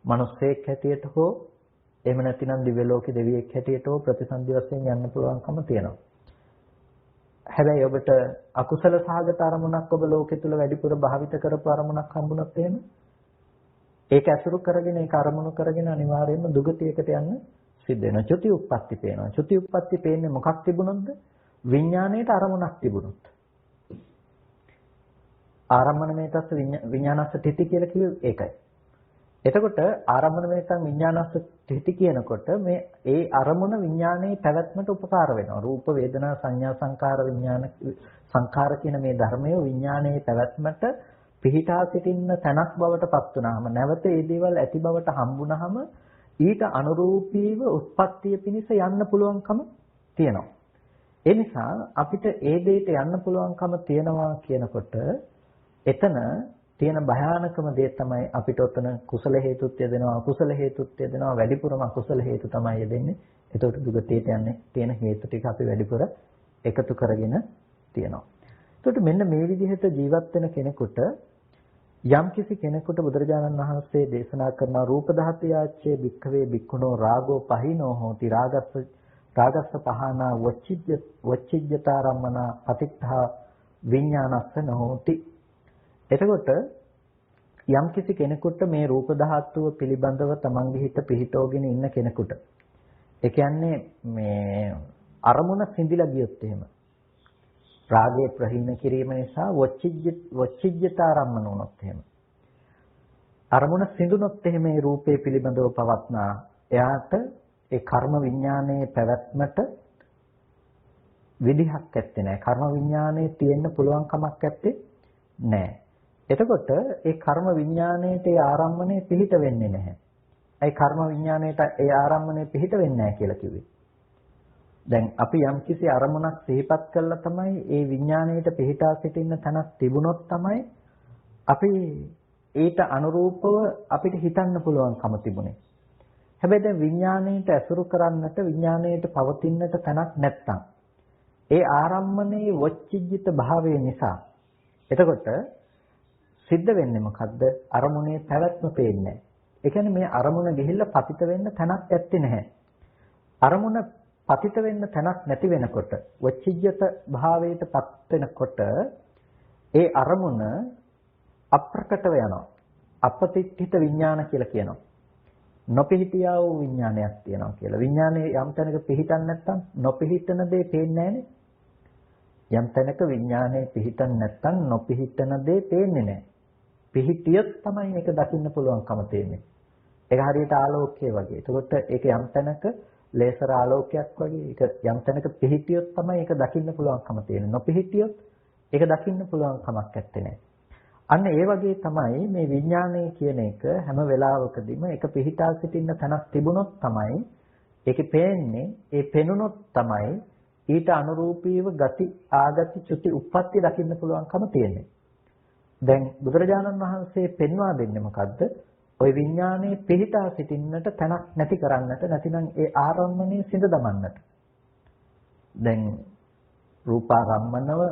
මනුස්සයෙක් හැටියට හෝ එහෙම නැතිනම් දිව්‍ය ලෝකේ දෙවියෙක් හැටියට හෝ ප්‍රතිසන්දි වශයෙන් යන්න පුළුවන්කම තියෙනවා. හැබැයි ඔබට අකුසල සහගත අරමුණක් ඔබ ලෝකෙ තුල වැඩිපුර භාවිත කරපු අරමුණක් හම්බුනොත් එහෙම ඒක ඇසුරු කරගෙන ඒක අරමුණු කරගෙන අනිවාර්යයෙන්ම දුගතියකට යන්න සිද්ධ වෙනවා. චුති උප්පත්ති පේනවා. චුති උප්පත්ති පේන්නේ මොකක් තිබුණොත්ද? විඥාණයට අරමුණක් තිබුණොත්. ආරම්මණමේතස්ස විඥානස්ස තිති කියලා කිව්වේ ඒකයි. එතකොට ආරම්මණමේතං විඥානස්ස තිති කියනකොට මේ ඒ අරමුණ විඥානයේ පැවැත්මට උපකාර වෙනවා. රූප වේදනා සංඥා සංකාර විඥාන සංකාර කියන මේ ධර්මය විඥානයේ පැවැත්මට පිහිටා සිටින්න තැනක් බවට පත් වුනහම නැවත ඒ දේවල් ඇති බවට හම්බුනහම ඊට අනුරූපීව උත්පත්තිය පිණිස යන්න පුළුවන්කම තියෙනවා. ඒ නිසා අපිට ඒ දෙයට යන්න පුළුවන්කම තියෙනවා කියනකොට එතන තියෙන භයානකම දේ තමයි අපිට ඔතන කුසල හේතුත් යදෙනවා අකුසල හේතුත් යදෙනවා වැඩිපුරම අකුසල හේතු තමයි යදෙන්නේ. ඒකට දුගතියට යන්නේ තියෙන හේතු ටික අපි වැඩිපුර එකතු කරගෙන තියෙනවා. ඒකට මෙන්න මේ විදිහට ජීවත් වෙන කෙනෙකුට යම්කිසි කෙනෙකුට බුදුරජාණන් වහන්සේ දේශනා කරන රූප ධාතුයාච්චේ භික්ඛවේ භික්ඛුනෝ රාගෝ පහිනෝ හෝති රාගස්ස පහනා වච්චිජ්ජතාරම්මනා පතිත්තා විඥානස්ස නොහෝති. එතකොට යම්කිසි කෙනෙකුට මේ රූප ධාතුව පිළිබඳව තමන්ගේ හිත පිහිටවගෙන ඉන්න කෙනෙකුට ඒ කියන්නේ මේ අරමුණ සිඳිලා ගියොත් එහෙම රාගය ප්‍රහීන කිරීම නිසා වොච්චිජ්ජතාරම්මන වුණොත් එහෙම අරමුණ සිඳුනොත් එහෙම මේ රූපේ පිළිබඳව පවත්නා එයාට ඒ කර්ම විඥානයේ පැවැත්මට විදිහක් ඇත්තේ නැහැ. කර්ම විඥානයේ තියෙන්න පුළුවන් කමක් ඇත්තේ නැහැ. එතකොට ඒ කර්ම විඥාණයට ඒ ආරම්මණය පිහිට වෙන්නේ නැහැ. ඒ කර්ම විඥාණයට ඒ ආරම්මණය පිහිට වෙන්නේ නැහැ කියලා කිව්වේ. දැන් අපි යම්කිසි අරමුණක් සිහිපත් කළා තමයි ඒ විඥාණයට පිහිටා සිටින්න තැනක් තිබුණොත් තමයි අපි ඊට අනුරූපව අපිට හිතන්න පුළුවන්කම තිබුණේ. හැබැයි දැන් විඥාණයට ඇසුරු කරන්නට විඥාණයට පවතින්නට තැනක් නැත්තම් ඒ ආරම්මණයේ වොච්චිජ්ජිත භාවය නිසා එතකොට සිද්ධ වෙන්නේ මොකද්ද? අරමුණේ පැවැත්ම පේන්නේ නැහැ. ඒ කියන්නේ මේ අරමුණ ගිහිල්ලා පතිත වෙන්න තැනක් ඇත්තේ නැහැ. අරමුණ පතිත වෙන්න තැනක් නැති වෙනකොට වොච්චිජ්ජත භාවයට පත් වෙනකොට ඒ අරමුණ අප්‍රකටව යනවා. අපතිත්ථිත විඥාන කියලා කියනවා. නොපිහිටියා වූ විඥානයක් තියෙනවා කියලා. විඥානයේ යම් තැනක පිහිටන් නැත්නම් නොපිහිටන දේ පේන්නේ නැහැනේ. යම් තැනක විඥානයේ පිහිටන් නැත්නම් නොපිහිටන දේ පේන්නේ නැහැ. පිහිටියොත් තමයි මේක දකින්න පුළුවන්කම තියෙන්නේ. ඒක හරියට ආලෝකය වගේ. එතකොට ඒක යම් තැනක ලේසර් ආලෝකයක් වගේ. ඒක යම් තැනක පිහිටියොත් තමයි ඒක දකින්න පුළුවන්කම තියෙන්නේ. නොපිහිටියොත් ඒක දකින්න පුළුවන් කමක් නැත්තේ නෑ. අන්න ඒ වගේ තමයි මේ විඥානය කියන එක හැම වෙලාවකදීම එක පිහිටා සිටින්න තැනක් තිබුණොත් තමයි ඒකේ පේන්නේ. ඒ පෙනුනොත් තමයි ඊට අනුරූපීව ගති ආගති චුති උප්පත්ති දකින්න පුළුවන්කම තියෙන්නේ. දැන් බුදුරජාණන් වහන්සේ පෙන්වා දෙන්නේ මොකද්ද? ওই විඥානයේ පිහිටා සිටින්නට තැනක් නැති කරන්නට නැතිනම් ඒ ආරම්මණය සිඳ දමන්නට. දැන් රූපාරම්මනව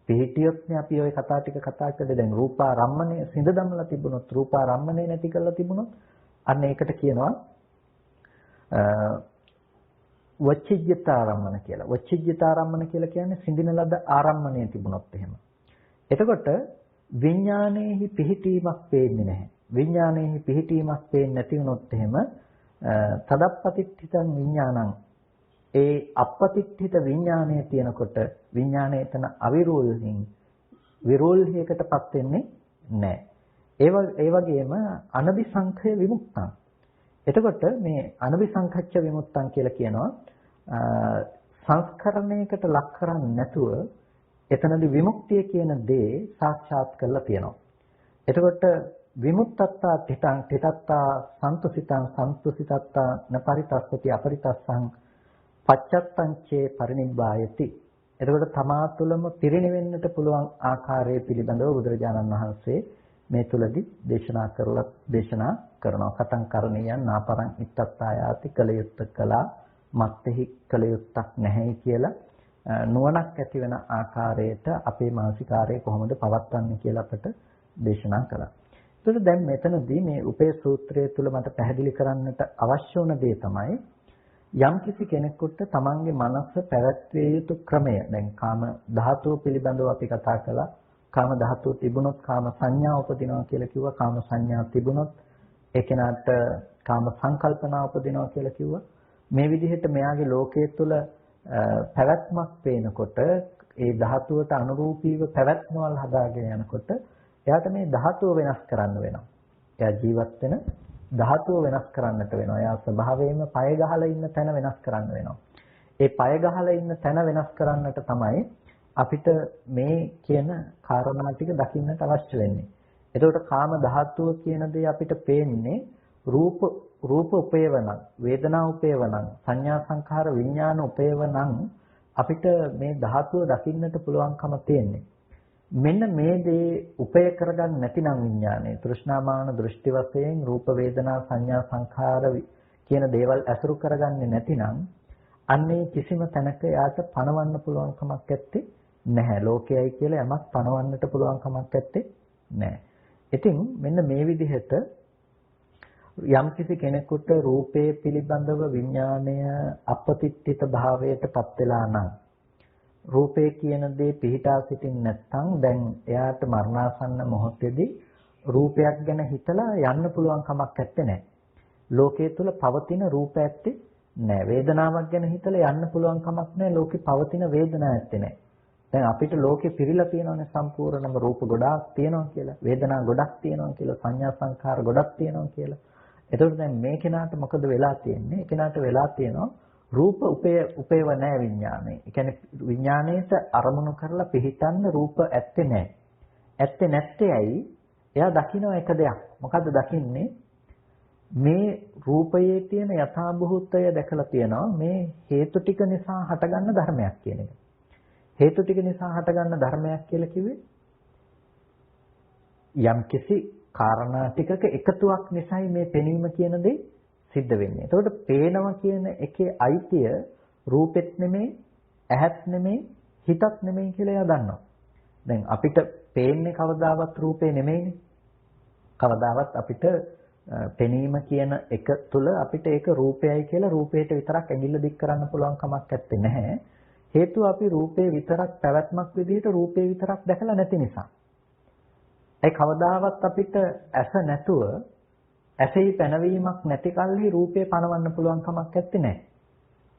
පිහිටියොත්නේ අපි ওই කතා ටික කතා කළේ. දැන් රූපාරම්මණය සිඳ දමලා තිබුණොත් රූපාරම්මණය නැති කරලා තිබුණොත් අන්න ඒකට කියනවා වච්චිජ්ජතාරම්මන කියලා. වච්චිජ්ජතාරම්මන කියලා කියන්නේ සිඳින ලද ආරම්මණය තිබුණොත් එහෙම. එතකොට විඥානයේහි පිහිටීමක් පේන්නේ නැහැ. විඥානයේහි පිහිටීමක් පේන්නේ නැති වුණොත් එහෙම තදප්පතිත්ථිතං විඥානං ඒ අපපතිත්ථිත විඥානය තියෙනකොට විඥානය එතන අවිරෝධයෙන් විරෝධයකටපත් වෙන්නේ නැහැ. ඒ වගේම අනபிසංඛය විමුක්තං. එතකොට මේ අනபிසංඛච්ඡ විමුක්තං කියලා කියනවා සංස්කරණයකට ලක් කරන්නේ නැතුව එතනදී විමුක්තිය කියන දේ සාක්ෂාත් කරලා තියෙනවා. එතකොට විමුක්තත්තා තිතං තිතත්තා සන්තුසිතං සන්තුසිතත්තා නපරිතස්සති අපරිතස්සං පච්චත්තං චේ පරිනිබ්බායති. එතකොට තමා තුළම පිරිනිවෙන්නට පුළුවන් ආකාරය පිළිබඳව බුදුරජාණන් වහන්සේ මේ තුලදී දේශනා කරනවා. කතං කරණීයන් නාපරං ඉත්තත්තායාති කලයුත්ත කළා මත්ෙහි කලයුත්තක් නැහැයි කියලා නුවණක් ඇති වෙන ආකාරයට අපේ මානසිකාරය කොහොමද පවත්වන්නේ කියලා අපට දේශනා කළා. එතකොට දැන් මෙතනදී මේ උපේ සූත්‍රය තුල මට පැහැදිලි කරන්නට අවශ්‍ය වුණ දේ තමයි යම්කිසි කෙනෙකුට තමන්ගේ මනස පැවැත්විය යුතු ක්‍රමය. දැන් කාම ධාතුව පිළිබඳව අපි කතා කළා. කාම ධාතුව තිබුණොත් කාම සංඥා උපදිනවා කියලා කිව්වා. කාම සංඥා තිබුණොත් ඒ කෙනාට කාම සංකල්පනා උපදිනවා කියලා කිව්වා. මේ විදිහට මෙයාගේ ලෝකයේ තුල පැවැත්මක් පේනකොට ඒ ධාතුවට අනුරූපීව පැවැත්මවල් හදාගෙන යනකොට එයාට මේ ධාතුව වෙනස් කරන්න වෙනවා. එයා ජීවත් වෙන ධාතුව වෙනස් කරන්නට වෙනවා. එයා ස්වභාවයෙන්ම පය ගහලා ඉන්න තැන වෙනස් කරන්න වෙනවා. ඒ පය ගහලා ඉන්න තැන වෙනස් කරන්නට තමයි අපිට මේ කියන කාරණා ටික දකින්නට අවශ්‍ය වෙන්නේ. එතකොට කාම ධාතුව කියන දේ අපිට පේන්නේ රූප උපේවනම්, වේදනා උපේවනම්, සංඥා සංඛාර විඥාන උපේවනම් අපිට මේ ධාතුව දකින්නට පුළුවන්කම තියෙන්නේ. මෙන්න මේ දේ උපය කරගන්න නැතිනම් විඥානයේ තෘෂ්ණාමාන දෘෂ්ටි වශයෙන් රූප වේදනා සංඥා සංඛාර කියන දේවල් ඇසුරු කරගන්නේ නැතිනම් අන්නේ කිසිම තැනක යාට පණවන්න පුළුවන් කමක් නැත්තේ නැහැ. ලෝකයයි කියලා යමක් පණවන්නට පුළුවන් කමක් නැත්තේ නැහැ. ඉතින් මෙන්න මේ විදිහට යම්කිසි කෙනෙකුට රූපයේ පිළිබඳව විඥාණය අපතිත්ථිත භාවයට පත් වෙලා නම් රූපේ කියන දේ පිහිටා සිටින් නැත්නම් දැන් එයාට මරණාසන්න මොහොතේදී රූපයක් ගැන හිතලා යන්න පුළුවන් කමක් නැත්තේ. ලෝකයේ තුල පවතින රූප ඇත්තේ නැහැ. වේදනාවක් ගැන හිතලා යන්න පුළුවන් කමක් නැහැ. ලෝකේ පවතින වේදනාවක් ඇත්තේ නැහැ. දැන් අපිට ලෝකේ පිරීලා තියෙනවානේ සම්පූර්ණම රූප ගොඩාක් තියෙනවා කියලා. වේදනා ගොඩක් තියෙනවා කියලා. සංඥා සංඛාර ගොඩක් තියෙනවා කියලා. එතකොට දැන් මේ කෙනාට මොකද වෙලා තියෙන්නේ? ඒ කෙනාට වෙලා තියෙනවා රූප උපේව නැහැ විඥානේ. ඒ කියන්නේ විඥාණයට අරමුණු කරලා පිහිටන්න රූප ඇත්තේ නැහැ. ඇත්තේ නැත්තේ ඇයි? එයා දකින්න එක දෙයක්. මොකද්ද දකින්නේ? මේ රූපයේ තියෙන යථාභූතය දැකලා තියෙනවා මේ හේතු ටික නිසා හටගන්න ධර්මයක් කියන එක. හේතු ටික නිසා හටගන්න ධර්මයක් කියලා කිව්වේ යම්කිසි කාරණා ටිකක එකතුවක් නිසායි මේ පෙනීම කියන දේ සිද්ධ වෙන්නේ. එතකොට පේනවා කියන එකේ අයිතිය රූපෙත් නෙමෙයි, ඇහත් නෙමෙයි, හිතත් නෙමෙයි කියලා එයා දන්නවා. දැන් අපිට පේන්නේ කවදාවත් රූපේ නෙමෙයිනේ. කවදාවත් අපිට පෙනීම කියන එක තුළ අපිට ඒක රූපයයි කියලා රූපයට විතරක් ඇඟිල්ල දික් කරන්න පුළුවන් කමක් නැත්තේ නැහැ. හේතුව අපි රූපේ විතරක් පැවැත්මක් විදිහට රූපේ විතරක් දැකලා නැති නිසා. ඒ කවදාවත් අපිට ඇස නැතුව ඇසෙහි පැනවීමක් නැති කල්හි රූපේ පනවන්න පුළුවන් කමක් නැත්තේ නැහැ.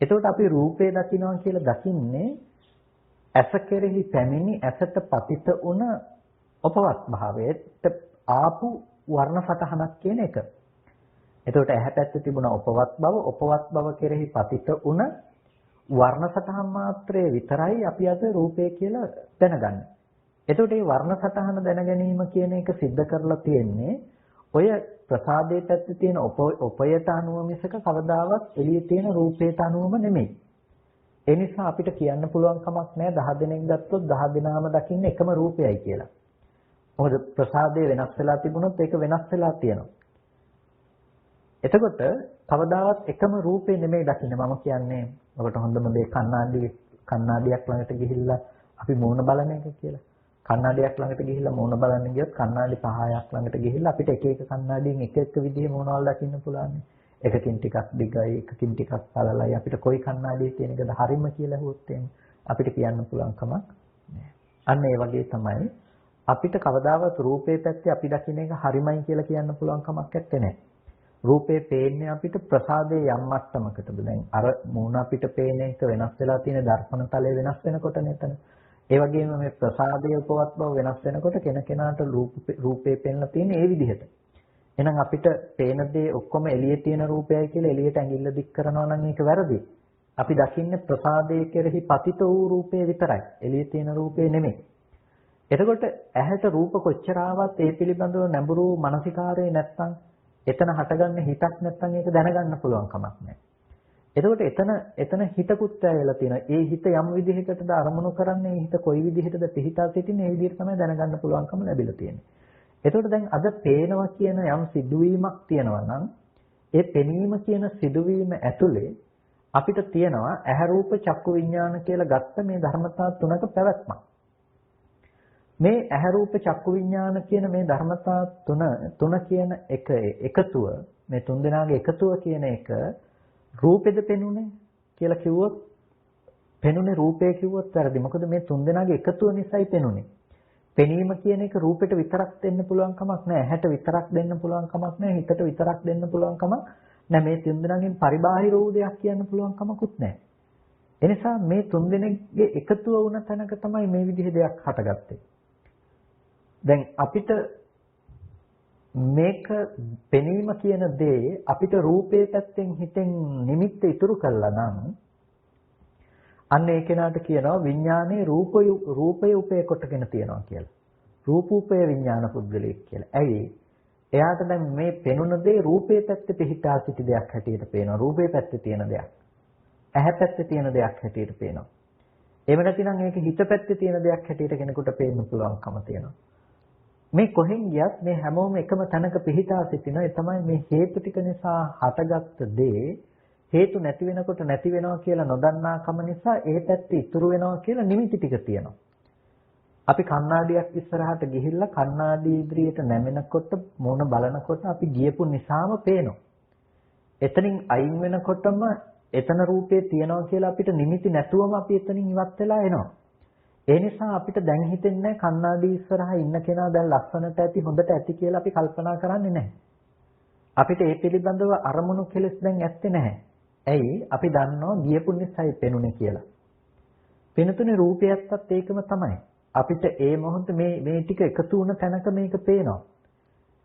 එතකොට අපි රූපේ දකින්නවා කියලා දකින්නේ ඇස කෙරෙහි පැමිණි ඇසට පතිත වුණ උපවත් භාවයට ආපු වර්ණ සටහනක් කියන එක. එතකොට ඇහැ පැත්තේ තිබුණ උපවත් බව කෙරෙහි පතිත වුණ වර්ණ සටහන් මාත්‍රයේ විතරයි අපි අද රූපය කියලා දැනගන්නේ. එතකොට මේ වර්ණ සටහන දැන ගැනීම කියන එක सिद्ध කරලා තියෙන්නේ ඔය ප්‍රසාදයේ පැත්තේ තියෙන උපයට අනුව මිසක කවදාවත් එළියේ තියෙන රූපයට අනුවම නෙමෙයි. ඒ නිසා අපිට කියන්න පුළුවන් කමක් නැහැ 10 දෙනෙක් ගත්තොත් 10 දෙනාම දකින්නේ එකම රූපයයි කියලා. මොකද ප්‍රසාදයේ වෙනස් වෙලා තිබුණොත් ඒක වෙනස් වෙලා තියෙනවා. එතකොට කවදාවත් එකම රූපේ නෙමෙයි දකින්නේ. මම කියන්නේ ඔබට හොඳම දේ කණ්ණාඩියක් ළඟට ගිහිල්ලා අපි මූණ බලන එක කියලා. කණ්ණාඩියක් ළඟට ගිහිල්ලා මූණ බලන්න ගියොත් කණ්ණාඩි 5ක් ළඟට ගිහිල්ලා අපිට එක එක කණ්ණාඩියෙන් එක එක විදිහේ මූණවල් දකින්න පුළුවන්. එකකින් ටිකක් දිගයි, එකකින් ටිකක් පළලයි. අපිට කොයි කණ්ණාඩියේ තියෙන එකද හරිම කියලා හුවොත් අපිට කියන්න පුළුවන් කමක් නැහැ. අන්න ඒ වගේ තමයි අපිට කවදාවත් රූපේ පැත්තේ අපි දකින්න එක හරිමයි කියලා කියන්න පුළුවන් කමක් නැත්තේ. රූපේ පේන්නේ අපිට ප්‍රසාදයේ යම් මට්ටමකටද. දැන් අර මූණ අපිට පේන එක වෙනස් වෙලා තියෙන දර්පණ තලය වෙනස් වෙනකොට නේතන. ඒ වගේම මේ ප්‍රසාදයේ උපවත් බව වෙනස් වෙනකොට කෙනකෙනාට රූපේ පෙන්ලා තියෙන ඒ විදිහට. එහෙනම් අපිට පේන දේ ඔක්කොම එළියේ තියෙන රූපයයි කියලා එළියට ඇඟිල්ල දික් කරනවා නම් ඒක වැරදි. අපි දකින්නේ ප්‍රසාදයේ කෙරෙහි පතිත වූ රූපේ විතරයි. එළියේ තියෙන රූපේ නෙමෙයි. එතකොට ඇහැට රූප කොච්චර ආවත් ඒ පිළිබඳව නැඹුරු මානසිකාරය නැත්නම් එතන හටගන්න හිතක් නැත්නම් ඒක දැනගන්න පුළුවන් කමක් නැහැ. එතකොට එතන හිතකුත් ඇවිල්ලා තියෙනවා. ඒ හිත යම් විදිහකටද අරමුණු කරන්නේ, හිත කොයි විදිහටද පිහිටා සිටින්නේ, ඒ විදිහට තමයි දැනගන්න පුළුවන්කම ලැබිලා තියෙන්නේ. එතකොට දැන් අද පේනවා කියන යම් සිදුවීමක් තියෙනවා නම් ඒ පෙනීම කියන සිදුවීම ඇතුලේ අපිට තියෙනවා ඇහැ රූප චක්කු විඥාන කියලා ගත්ත මේ ධර්මතා තුනක පැවැත්මක්. මේ ඇහැ රූප චක්කු විඥාන කියන මේ ධර්මතා තුන කියන එකතුව මේ තුන් දෙනාගේ එකතුව කියන එක රූපෙද පෙනුනේ කියලා කිව්වොත් පෙනුනේ රූපය කිව්වොත් වැරදි. මොකද මේ තුන් දෙනාගේ එකතුව නිසායි පෙනුනේ. පෙනීම කියන එක රූපෙට විතරක් දෙන්න පුළුවන් කමක් නැහැ. ඇහැට විතරක් දෙන්න පුළුවන් කමක් නැහැ. හිතට විතරක් දෙන්න පුළුවන් කමක් නැහැ. මේ තුන් දෙනාගෙන් පරිබාහිර වූ දෙයක් කියන්න පුළුවන් කමකුත් නැහැ. එනිසා මේ තුන් දෙනෙක්ගේ එකතුව වුණ තැනක තමයි මේ විදිහේ දෙයක් හටගත්තේ. දැන් අපිට මේක පෙනීම කියන දේ අපිට රූපේ පැත්තෙන් හිතෙන් නිමිත්ත ඉතුරු කළා නම් අන්න ඒ කෙනාට කියනවා විඥානයේ රූපය උපේ කොටගෙන තියනවා කියලා. රූපූපය විඥාන පුද්ගලයෙක් කියලා. ඇයි? එයාට දැන් මේ පෙනුන දේ රූපේ පැත්තේ පිහිටා සිටි දෙයක් හැටියට පේනවා. රූපේ පැත්තේ තියෙන දෙයක්. ඇහැ පැත්තේ තියෙන දෙයක් හැටියට පේනවා. එහෙම නැතිනම් ඒක හිත පැත්තේ තියෙන දෙයක් හැටියට කෙනෙකුට පේන්න පුළුවන්කම තියෙනවා. මේ කොහෙන් ගියත් මේ හැමෝම එකම තැනක පිහිටා සිටින ඒ තමයි මේ හේතු ටික නිසා හටගත්ත දේ හේතු නැති වෙනකොට නැති වෙනවා කියලා නොදන්නාකම නිසා ඒ පැත්තේ ඉතුරු වෙනවා කියලා නිමිති ටික තියෙනවා. අපි කණ්ණාඩියක් ඉස්සරහට ගිහිල්ලා කණ්ණාඩිය ඉදිරියට නැමෙනකොට මොන බලනකොට අපි ගියපු නිසාම පේනවා. එතනින් අයින් වෙනකොටම එතන රූපේ තියනවා කියලා අපිට නිමිති නැතුවම අපි එතනින් ඉවත් වෙලා එනවා. ඒ නිසා අපිට දැන් හිතෙන්නේ කණ්ණාඩි ඉස්සරහා ඉන්න කෙනා දැන් ලස්සනට ඇති හොඳට ඇති කියලා අපි කල්පනා කරන්නේ නැහැ. අපිට ඒ පිළිබඳව අරමුණු කෙලස් දැන් ඇත්තේ නැහැ. ඇයි? අපි දන්නවා ගියපු නිසායි පෙනුනේ කියලා. පෙනුතුනේ රූපයත්තත් ඒකම තමයි. අපිට ඒ මොහොතේ මේ ටික එකතු වුණ තැනක මේක පේනවා.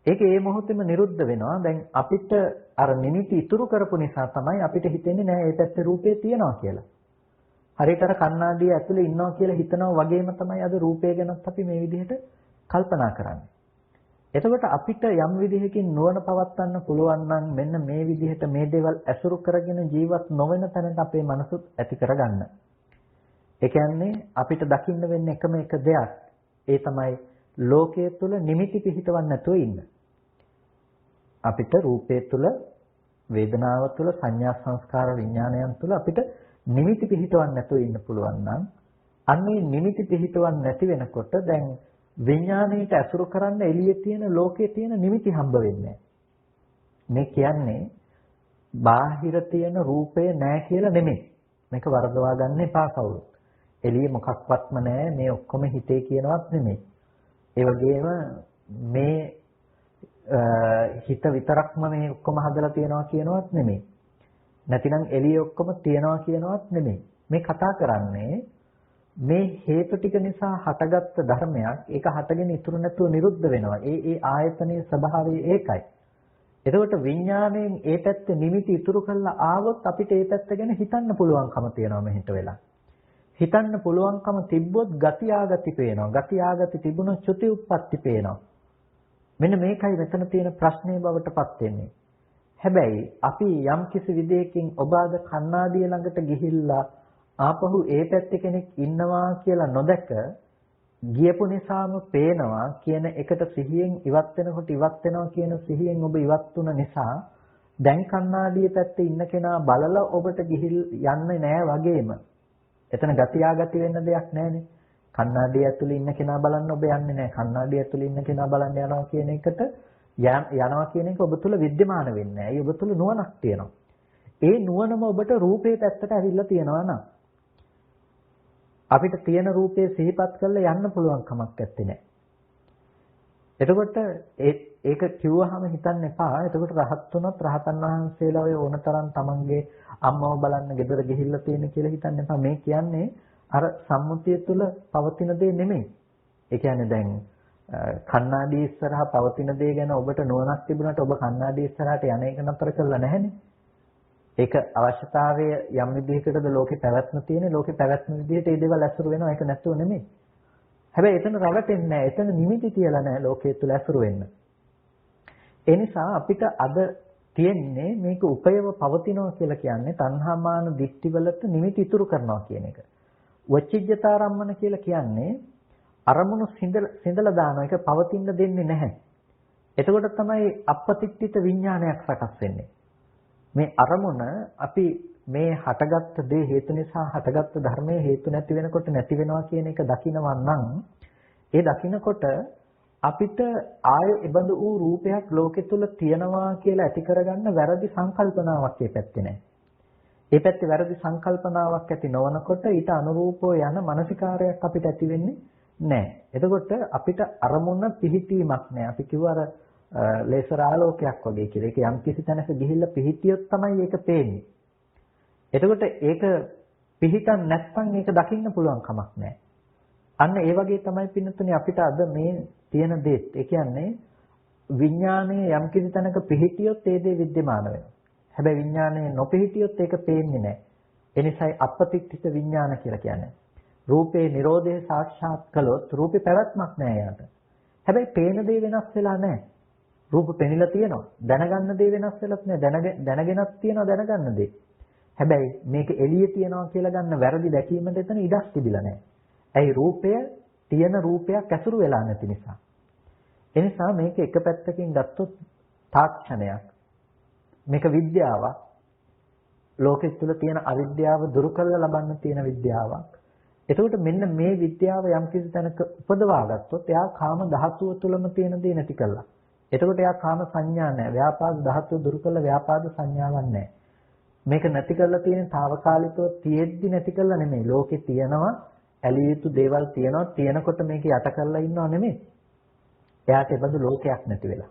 ඒක ඒ මොහොතේම නිරුද්ධ වෙනවා. දැන් අපිට අර නිමිති ඉතුරු කරපු නිසා තමයි අපිට හිතෙන්නේ නෑ ඒ පැත්තේ රූපේ තියනවා කියලා. හරියට අර කණ්ණාඩිය ඇතුලේ ඉන්නවා කියලා හිතනවා වගේම තමයි අද රූපය ගැනත් අපි මේ විදිහට කල්පනා කරන්නේ. එතකොට අපිට යම් විදිහකින් නුවණ පවත්වන්න පුළුවන් නම් මෙන්න මේ විදිහට මේ දේවල් ඇසුරු කරගෙන ජීවත් නොවන තැනට අපේ මනසුත් ඇති කරගන්න. ඒ කියන්නේ අපිට දකින්න වෙන්නේ එකම එක දෙයක්. ඒ තමයි ලෝකයේ තුල නිමිති පිහිටවන්න නැතුව ඉන්න. අපිට රූපයේ තුල, වේදනාව තුල, සංඥා සංස්කාර විඥානයන් තුල අපිට නිමිති පිහිටවන්න නැතුව ඉන්න පුළුවන් නම් අන්නේ නිමිති පිහිටවන්න නැති වෙනකොට දැන් විඥාණයට ඇසුරු කරන්න එළියේ තියෙන ලෝකයේ තියෙන නිමිති හම්බ වෙන්නේ මේ කියන්නේ බාහිර තියෙන රූපය නැහැ කියලා නෙමෙයි. මේක වරදවා ගන්න එපා කවුරුත්. එළියේ මොකක්වත්ම නැහැ මේ ඔක්කොම හිතේ කියනවත් නෙමෙයි. ඒ වගේම මේ හිත විතරක්ම මේ ඔක්කොම හදලා තියනවා කියනවත් නෙමෙයි. නැතිනම් එළියේ ඔක්කොම තියනවා කියනවත් නෙමෙයි. මේ කතා කරන්නේ මේ හේතු ටික නිසා හටගත්ත ධර්මයක් ඒක හටගෙන ඉතුරු නැතුව නිරුද්ධ වෙනවා. ඒ ආයතනයේ ස්වභාවය ඒකයි. එතකොට විඥාණයෙන් ඒ පැත්තේ නිමිති ඉතුරු කරලා ආවොත් අපිට ඒ පැත්ත ගැන හිතන්න පුළුවන්කම තියෙනවා මෙහෙට වෙලා. හිතන්න පුළුවන්කම තිබ්බොත් ගති ආගති පේනවා. ගති ආගති තිබුණොත් චුති උප්පත්ති පේනවා. මෙන්න මේකයි මෙතන තියෙන ප්‍රශ්නේ බවටපත් වෙන්නේ. හැබැයි අපි යම් කිසි විදියකින් ඔබ අද කණ්ණාඩිය ළඟට ගිහිල්ලා ආපහු ඒ පැත්තේ කෙනෙක් ඉන්නවා කියලා නොදැක ගියපු නිසාම පේනවා කියන එකට සිහියෙන් ඉවත් වෙනකොට ඉවත් වෙනවා කියන සිහියෙන් ඔබ ඉවත් වුණ නිසා දැන් කණ්ණාඩිය පැත්තේ ඉන්න කෙනා බලලා ඔබට ගිහිල් යන්නේ නැහැ වගේම එතන ගතියාගති වෙන්න දෙයක් නැහැනේ. කණ්ණාඩිය ඇතුලේ ඉන්න කෙනා බලන්න ඔබ යන්නේ නැහැ. කණ්ණාඩිය ඇතුලේ ඉන්න කෙනා බලන්න යනවා කියන එකට යනවා කියන එක ඔබ තුල विद्यमान වෙන්නේ නැහැ. ඒ ඔබ තුල නුවණක් තියෙනවා. ඒ නුවණම ඔබට රූපේ පැත්තට ඇවිල්ලා තියෙනවා නම් අපිට තියෙන රූපේ සිහිපත් කරලා යන්න පුළුවන් කමක් නැත්තේ. එතකොට ඒක කිව්වහම හිතන්න එපා. එතකොට රහත් වුණොත් රහතන් වහන්සේලා ඔය ඕනතරම් තමන්ගේ අම්මව බලන්න ගෙදර ගිහිල්ලා තියෙන කියලා හිතන්න එපා. මේ කියන්නේ අර සම්මුතිය තුළ පවතින දේ නෙමෙයි. ඒ කියන්නේ දැන් කණ්ණාඩිය ඉස්සරහා පවතින දේ ගැන ඔබට නුවණක් තිබුණාට ඔබ කණ්ණාඩිය ඉස්සරහට යන එක නතර කරලා නැහැනේ. ඒක අවශ්‍යතාවය යම් විදිහකටද ලෝකේ පැවැත්ම තියෙන්නේ. ලෝකේ පැවැත්ම විදිහට ඒ දේවල් ඇසුරු වෙනවා. ඒක නැතුව නෙමෙයි. හැබැයි එතන රැවටෙන්නේ නැහැ. එතන නිමිති තියලා නැහැ ලෝකයේ තුල ඇසුරු වෙන්න. ඒ නිසා අපිට අද තියෙන්නේ මේක උපයව පවතිනවා කියලා කියන්නේ තණ්හාමාන දික්තිවලට නිමිති ඉතුරු කරනවා කියන එක. වචිජ්ජතාරම්මන කියලා කියන්නේ අරමුණු සිඳලා දානවා. ඒක පවතින්න දෙන්නේ නැහැ. එතකොට තමයි අපපතිත්‍ිත විඥානයක් සකස් වෙන්නේ. මේ අරමුණ අපි මේ හටගත්ත දේ හේතු නිසා හටගත්ත ධර්මයේ හේතු නැති වෙනකොට නැති වෙනවා කියන එක දකිනවා නම් ඒ දකිනකොට අපිට ආය ඉබඳු වූ රූපයක් ලෝකෙ තුල තියනවා කියලා ඇති කරගන්න වැරදි සංකල්පනාවක් ඒ පැත්තේ නැහැ. ඒ පැත්තේ වැරදි සංකල්පනාවක් ඇති නොවනකොට ඊට අනුරූපව යන මානසිකාරයක් අපිට ඇති වෙන්නේ නැහැ. එතකොට අපිට අරමුණ පිහිටීමක් නැහැ. අපි කිව්වා අර ලේසර් ආලෝකයක් වගේ කියලා. ඒක යම් කිසි තැනක ගිහිල්ලා පිහිටියොත් තමයි ඒක පේන්නේ. එතකොට ඒක පිහිටන් නැත්නම් ඒක දකින්න පුළුවන් කමක් නැහැ. අන්න ඒ වගේ තමයි පින්නතුනේ අපිට අද මේ තියෙන දේත්. ඒ කියන්නේ විඥානයේ යම් කිසි තැනක පිහිටියොත් ඒ දේ विद्यमान වෙනවා. හැබැයි විඥානයේ නොපිහිටියොත් ඒක පේන්නේ නැහැ. ඒ නිසායි අපපතිත්‍ිත විඥාන කියලා කියන්නේ. රූපේ Nirodhe සාක්ෂාත් කළොත් රූපේ පැවැත්මක් නැහැ යාට. හැබැයි පේන දේ වෙනස් වෙලා නැහැ. රූප පෙනිලා තියෙනවා. දැනගන්න දේ වෙනස් වෙලත් නැහැ. දැනගෙනත් තියෙනවා දැනගන්න දේ. හැබැයි මේක එළියේ තියනවා කියලා ගන්න වැරදි දැකීමෙන් එතන ඉඩක් තිබිලා නැහැ. ඇයි රූපය තියෙන රූපයක් ඇසුරු වෙලා නැති නිසා. ඒ නිසා මේක එක පැත්තකින් ගත්තොත් තාක්ෂණයක්. මේක විද්‍යාවක්. ලෝකෙ තුල තියෙන අවිද්‍යාව දුරු කරලා ලබන්න තියෙන විද්‍යාවක්. එතකොට මෙන්න මේ විද්‍යාව යම් කිසි තැනක උපදවා ගත්තොත් එයා කාම ධාතුව තුලම තියෙන දේ නැති කළා. එතකොට එයා කාම සංඥා නැහැ. ව්‍යාපාද ධාතුව දුරු කළා ව්‍යාපාද සංඥාවක් නැහැ. මේක නැති කරලා තියෙන తాවකාලිකව තියෙද්දි නැති කරලා නෙමෙයි. ලෝකේ තියෙනවා, ඇලිය යුතු දේවල් තියෙනවා, තියෙනකොට මේක යට කරලා ඉන්නව නෙමෙයි. එයාට ඒ බඳු ලෝකයක් නැති වෙලා.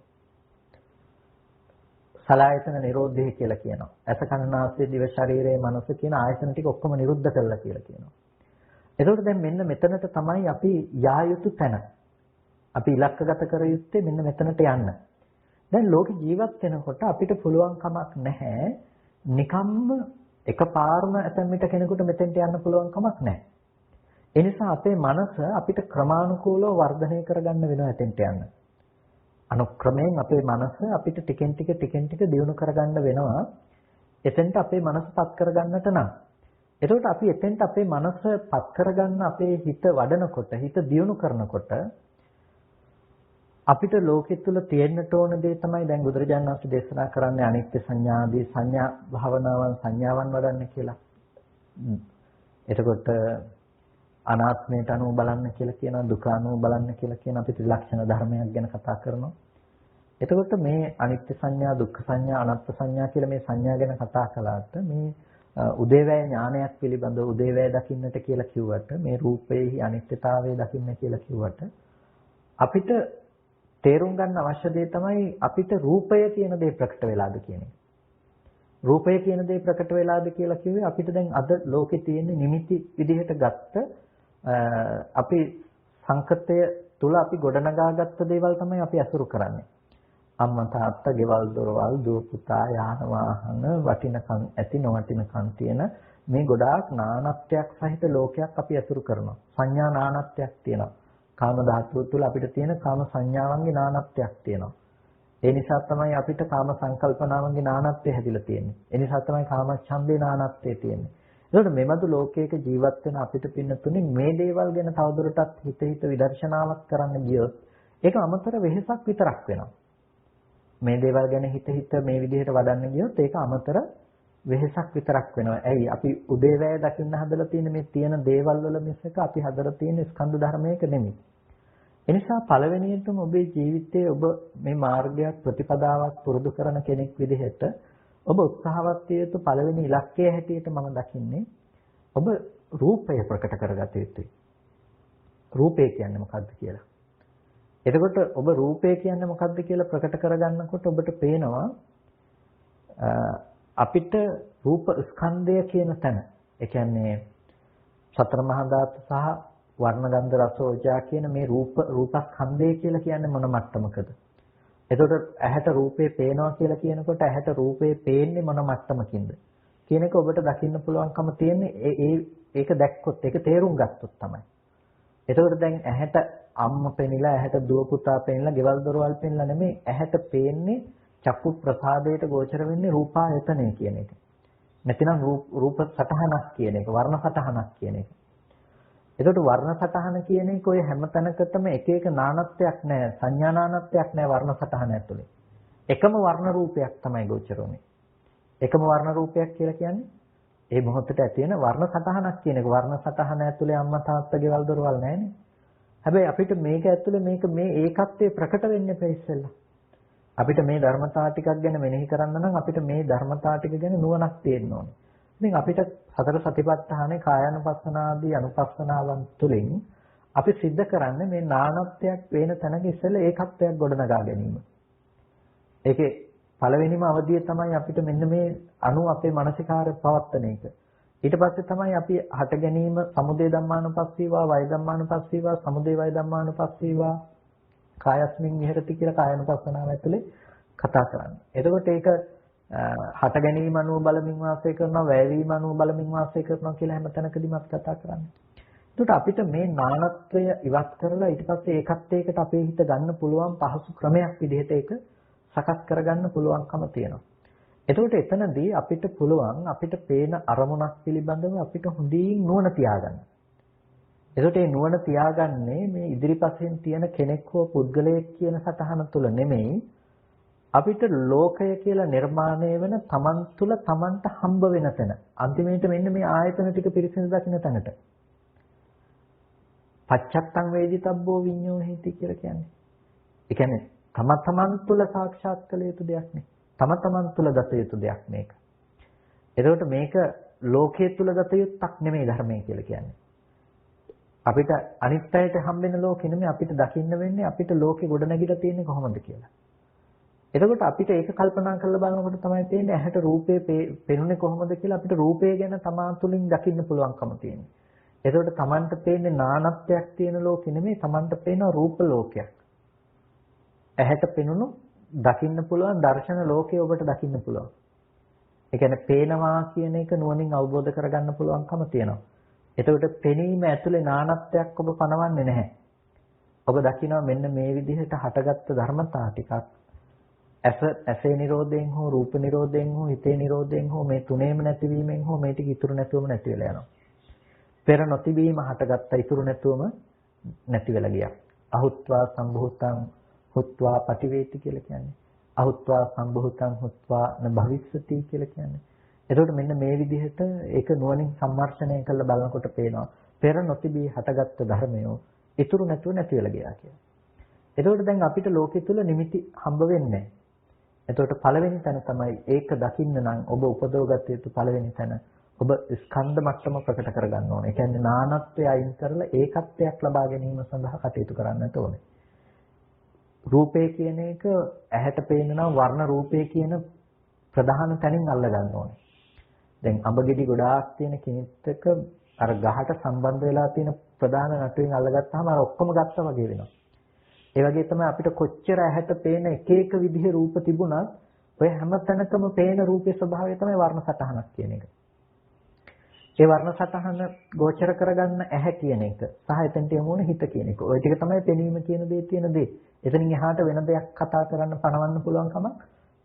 සලආයතන නිරෝධය කියලා කියනවා. ඇස කන නාසය දිව ශරීරය මනස කියන ආයතන ටික ඔක්කොම නිරුද්ධ කරලා කියලා කියනවා. එතකොට දැන් මෙන්න මෙතනට තමයි අපි යා යුතු තැන. අපි ඉලක්කගත කර යුත්තේ මෙන්න මෙතනට යන්න. දැන් ලෝකේ ජීවත් වෙනකොට අපිට පුළුවන් කමක් නැහැ. නිකම්ම එකපාරම ඇතැම් විට කෙනෙකුට මෙතෙන්ට යන්න පුළුවන් කමක් නැහැ. ඒ නිසා අපේ මනස අපිට ක්‍රමානුකූලව වර්ධනය කරගන්න වෙනවා එතෙන්ට යන්න. අනුක්‍රමයෙන් අපේ මනස අපිට ටිකෙන් ටික දියුණු කරගන්න වෙනවා. එතෙන්ට අපේ මනස පත් කරගන්නට නම්. එතකොට අපි එතෙන්ට අපේ මනස පත් කරගන්න අපේ හිත වඩනකොට, හිත දියුණු කරනකොට අපිට ලෝකෙ තුල තියෙන්නට ඕන දේ තමයි දැන් බුදුරජාණන් වහන්සේ දේශනා කරන්නේ අනිත්‍ය සංඥාදී සංඥා භාවනාවන් සංඥාවන් වඩන්න කියලා. එතකොට අනාත්මයට අනුව බලන්න කියලා කියනවා, දුක අනුව බලන්න කියලා කියනවා. අපි ත්‍රිලක්ෂණ ධර්මයක් ගැන කතා කරනවා. එතකොට මේ අනිත්‍ය සංඥා, දුක්ඛ සංඥා, අනාත්ම සංඥා කියලා මේ සංඥා ගැන කතා කළාට මේ උදේවැය ඥානයක් පිළිබඳව උදේවැය දකින්නට කියලා කිව්වට, මේ රූපේහි අනිත්‍යතාවය දකින්න කියලා කිව්වට අපිට තේරුම් ගන්න අවශ්‍ය දේ තමයි අපිට රූපය කියන දේ ප්‍රකට වෙලාද කියන එක. රූපය කියන දේ ප්‍රකට වෙලාද කියලා කිව්වේ අපිට දැන් අද ලෝකේ තියෙන නිමිති විදිහට ගත්ත අපි සංකතය තුල අපි ගොඩනගාගත්ත දේවල් තමයි අපි අසුරු කරන්නේ. අම්මා තාත්තා, ගෙවල් දොරවල්, දුව පුතා, යාන වාහන, වටිනකම් ඇති නොවටිනකම් තියෙන මේ ගොඩාක් නානත්වයක් සහිත ලෝකයක් අපි අසුරු කරනවා. සංඥා නානත්වයක් තියෙනවා. කාම ධාතුව තුළ අපිට තියෙන කාම සංඥාවන්ගේ නානත්වයක් තියෙනවා. ඒ නිසා තමයි අපිට කාම සංකල්පනාවන්ගේ නානත්වය හැදිලා තියෙන්නේ. ඒ නිසා තමයි කාම ඡන්දේ නානත්වය තියෙන්නේ. ඒකට මෙබඳු ලෝකයක ජීවත් වෙන අපිට පින්නතුනේ මේ දේවල් ගැන තවදුරටත් හිත විදර්ශනාවක් කරන්න ගියොත් ඒක අමතර වෙහෙසක් විතරක් වෙනවා. මේ දේවල් ගැන හිත මේ විදිහට වඩන්න ගියොත් ඒක අමතර වෙහෙසක් විතරක් වෙනවා. ඇයි අපි උදේවැය දකින්න හදලා තියෙන මේ තියෙන දේවල් වල මිසක අපි හදලා තියෙන ස්කන්ධ ධර්මයක නෙමෙයි. එනිසා පළවෙනියටම ඔබේ ජීවිතයේ ඔබ මේ මාර්ගයක් ප්‍රතිපදාවක් පුරුදු කරන කෙනෙක් විදිහට ඔබ උත්සාහවත් විය යුතු පළවෙනි ඉලක්කය හැටියට මම දකින්නේ ඔබ රූපය ප්‍රකට කරගත යුතුයි. රූපය කියන්නේ මොකක්ද කියලා. එතකොට ඔබ රූපය කියන්නේ මොකක්ද කියලා ප්‍රකට කරගන්නකොට ඔබට පේනවා අපිට රූප ස්කන්ධය කියන තැන. ඒ කියන්නේ සතර මහා ධාතු සහ වර්ණ ගන්ධ රස ඕජා කියන මේ රූපස්කන්ධය කියලා කියන්නේ මොන මට්ටමකද? එතකොට ඇහැට රූපේ පේනවා කියලා කියනකොට ඇහැට රූපේ පේන්නේ මොන මට්ටමකින්ද කියන එක ඔබට දකින්න පුළුවන්කම තියෙන්නේ ඒක දැක්කොත් ඒක තේරුම් ගත්තොත් තමයි. එතකොට දැන් ඇහැට අම්මා පෙනිලා ඇහැට දුව පුතා පෙනිලා ගෙවල් දොරවල් පෙනිලා නෙමෙයි ඇහැට පේන්නේ චක්කු ප්‍රසාදයට ගෝචර වෙන්නේ රූපායතනය කියන එක. නැතිනම් රූප සටහනක් කියන එක, වර්ණ සටහනක් කියන එක. එතකොට වර්ණ සටහන කියන එක ඔය හැම තැනකටම එක එක නානත්වයක් නැහැ, සංඥා නානත්වයක් නැහැ වර්ණ සටහන ඇතුලේ. එකම වර්ණ රූපයක් තමයි ගෝචර වෙන්නේ. එකම වර්ණ රූපයක් කියලා කියන්නේ ඒ මොහොතට ඇති වෙන වර්ණ සටහනක් කියන එක. වර්ණ සටහන ඇතුලේ අම්මා තාත්තා ගෙවල් දොරවල් නැහැනේ. හැබැයි අපිට මේක ඇතුලේ මේ ඒකත්වයේ ප්‍රකට වෙන්න එපා ඉස්සෙල්ලා. අපිට මේ ධර්මතා ටිකක් ගැන මෙනෙහි කරන්න නම් අපිට මේ ධර්මතා ටික ගැන නුවණක් තියෙන්න ඕනේ. ඉතින් අපිට සතර සතිපට්ඨානේ කායानुපස්සනාදී අනුපස්සනාවන් තුළින් අපි सिद्ध කරන්නේ මේ නානත්වයක් වෙන තැනක ඉස්සෙල්ලා ඒකත්වයක් ගොඩනගා ගැනීම. ඒකේ පළවෙනිම අවධිය තමයි අපිට මෙන්න මේ අපේ මානසිකාරය පවත්තන එක. ඊට පස්සේ තමයි අපි හට ගැනීම සමුදය ධම්මානුපස්සීවා, වය ධම්මානුපස්සීවා, සමුදය වය ධම්මානුපස්සීවා, කායස්මින් විහෙරති කියලා කායानुපස්සනාව ඇතුලේ කතා කරන්නේ. එතකොට ඒක හට ගැනීම අනුව බලමින් වාසය කරනවා, වැයවීම අනුව බලමින් වාසය කරනවා කියලා හැම තැනකදීම අපි කතා කරන්නේ. එතකොට අපිට මේ නානත්වය ඉවත් කරලා ඊට පස්සේ ඒකත්වයකට අපේ හිත ගන්න පුළුවන් පහසු ක්‍රමයක් විදිහට ඒක සකස් කරගන්න පුළුවන්කම තියෙනවා. එතකොට එතනදී අපිට පුළුවන් අපිට පේන අරමුණක් පිළිබඳව අපිට හොඳින් නුවණ තියාගන්න. එතකොට මේ නුවණ තියාගන්නේ මේ ඉදිරිපසෙන් තියෙන කෙනෙක් හෝ පුද්ගලයෙක් කියන සටහන තුල නෙමෙයි අපිට ලෝකය කියලා නිර්මාණය වෙන තමන් තුළ තමන්ට හම්බ වෙන තැන. අන්තිමේට මෙන්න මේ ආයතන ටික පිරිසිදු දකින්න තැනට. පච්චත්තං වේදිතබ්බෝ විඤ්ඤෝ හේති කියලා කියන්නේ. ඒ කියන්නේ තමන් තුළ සාක්ෂාත් කළ යුතු දෙයක් නේ. තමන් තුළ ගත යුතු දෙයක් මේක. එතකොට මේක ලෝකයේ තුල ගත යුත්තක් නෙමෙයි ධර්මය කියලා කියන්නේ. අපිට අනිත් අයට හම්බෙන ලෝකෙ නෙමෙයි අපිට දකින්න වෙන්නේ අපිට ලෝකෙ ගොඩනැගිලා තියෙන්නේ කොහොමද කියලා. එතකොට අපිට ඒක කල්පනා කරලා බලනකොට තමයි තේරෙන්නේ ඇහැට රූපේ පෙනුනේ කොහොමද කියලා අපිට රූපය ගැන තමා තුළින් දකින්න පුළුවන්කම තියෙනවා. එතකොට Tamanට පේන්නේ නානත්වයක් තියෙන ලෝකෙ නෙමෙයි Tamanට පේන රූප ලෝකයක්. ඇහැට පෙනුණු දකින්න පුළුවන් දර්ශන ලෝකය ඔබට දකින්න පුළුවන්. ඒ කියන්නේ පේනවා කියන එක නුවණින් අවබෝධ කරගන්න පුළුවන්කම තියෙනවා. එතකොට පෙනීම ඇතුලේ නානත්වයක් ඔබ පනවන්නේ නැහැ. ඔබ දකිනවා මෙන්න මේ විදිහට හටගත්තු ධර්මතා ටිකක් ඇසේ නිරෝධයෙන් හෝ රූප නිරෝධයෙන් හෝ හිතේ නිරෝධයෙන් හෝ මේ තුනේම නැතිවීමෙන් හෝ මේ ටික ඉතුරු නැතුවම නැති වෙලා යනවා. පෙර නොතිබීම හටගත්ත ඉතුරු නැතුවම නැති වෙලා ගියා. අහුත්වා සම්භූතං හුත්වා පටිවේති කියලා කියන්නේ. අහුත්වා සම්භූතං හුත්වා න භවිස්සති කියලා කියන්නේ. එතකොට මෙන්න මේ විදිහට ඒක නුවණින් සම්මර්ෂණය කරලා බලනකොට පේනවා පෙර නොතිබී හටගත්ත ධර්මය ඉතුරු නැතුව නැති වෙලා ගියා කියලා. එතකොට දැන් අපිට ලෝකෙ තුල නිමිති හම්බ වෙන්නේ නැහැ. එතකොට පළවෙනි තැන තමයි ඒක දකින්න නම් ඔබ උපදවගත යුතු පළවෙනි තැන ඔබ ස්කන්ධ මට්ටම ප්‍රකට කරගන්න ඕනේ. ඒ කියන්නේ නානත්වය අයින් කරලා ඒකත්වයක් ලබා ගැනීම සඳහා කටයුතු කරන්නට ඕනේ. රූපේ කියන එක ඇහැට පේනවා වර්ණ රූපේ කියන ප්‍රධාන තැනින් අල්ල ගන්න ඕනේ. දැන් අඹගෙඩි ගොඩාක් තියෙන කිනිත්තක අර ගහට සම්බන්ධ වෙලා තියෙන ප්‍රධාන නටුවෙන් අල්ලගත්තාම අර ඔක්කොම ගත්තා වගේ වෙනවා. ඒ වගේ තමයි අපිට කොච්චර ඇහැට පේන එක එක විදිහේ රූප තිබුණත් ඔය හැම තැනකම පේන රූපේ ස්වභාවය තමයි වර්ණ සටහනක් කියන එක. ඒ වර්ණ සටහන ගෝචර කරගන්න ඇහැ කියන එක සහ එතනට යමු හිත කියන එක. ওই ටික තමයි පෙනීම කියන දේ තියෙන දේ. එතනින් එහාට වෙන දෙයක් කතා කරන්න පනවන්න පුළුවන් කමක්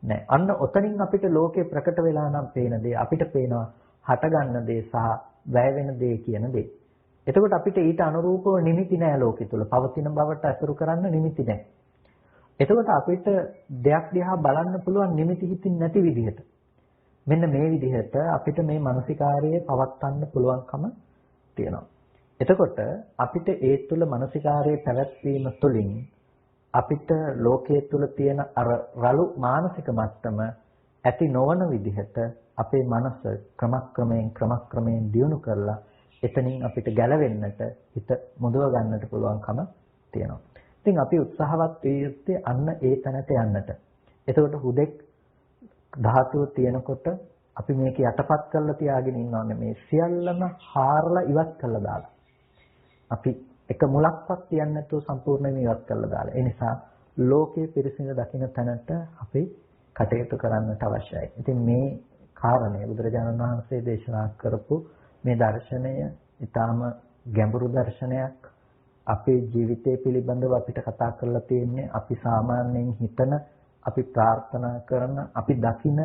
නැහැ. අන්න ඔතනින් අපිට ලෝකේ ප්‍රකට වෙලා නම් පේන දේ අපිට පේනවා හට ගන්න දේ සහ වැය වෙන දේ කියන දේ. එතකොට අපිට ඊට අනුරූපව නිමිති නැහැ ලෝකෙ තුල. පවතින බවට අසුරු කරන්න නිමිති නැහැ. එතකොට අපිට දෙයක් දිහා බලන්න පුළුවන් නිමිති හිතින් නැති විදිහට. මෙන්න මේ විදිහට අපිට මේ මානසිකාරයේ පවත්වන්න පුළුවන්කම තියෙනවා. එතකොට අපිට ඒ තුල මානසිකාරයේ පැවැත්වීම තුළින් අපිට ලෝකයේ තුල තියෙන අර රළු මානසික මට්ටම ඇති නොවන විදිහට අපේ මනස ක්‍රමක්‍රමයෙන් දියුණු කරලා එතනින් අපිට ගැලවෙන්නට හිත මුදව ගන්නට පුළුවන්කම තියෙනවා. ඉතින් අපි උත්සාහවත් වෙ යුත්තේ අන්න ඒ තැනට යන්නට. එතකොට හුදෙක් ධාතුව තියෙනකොට අපි මේක යටපත් කරලා තියාගෙන ඉන්නවනේ මේ සියල්ලම හාරලා ඉවත් කරලා දාලා. අපි එක මුලක්වත් තියන්නේ නැතුව සම්පූර්ණයෙන්ම ඉවත් කරලා දාලා. ඒ නිසා ලෝකයේ පිරිසිදු දකින්න තැනට අපි කටයුතු කරන්නට අවශ්‍යයි. ඉතින් මේ කාරණය බුදුරජාණන් වහන්සේ දේශනා කරපු මේ දර්ශනය ඊටාම ගැඹුරු දර්ශනයක්. අපේ ජීවිතය පිළිබඳව අපිට කතා කරලා තියෙන්නේ අපි සාමාන්‍යයෙන් හිතන අපි ප්‍රාර්ථනා කරන අපි දකින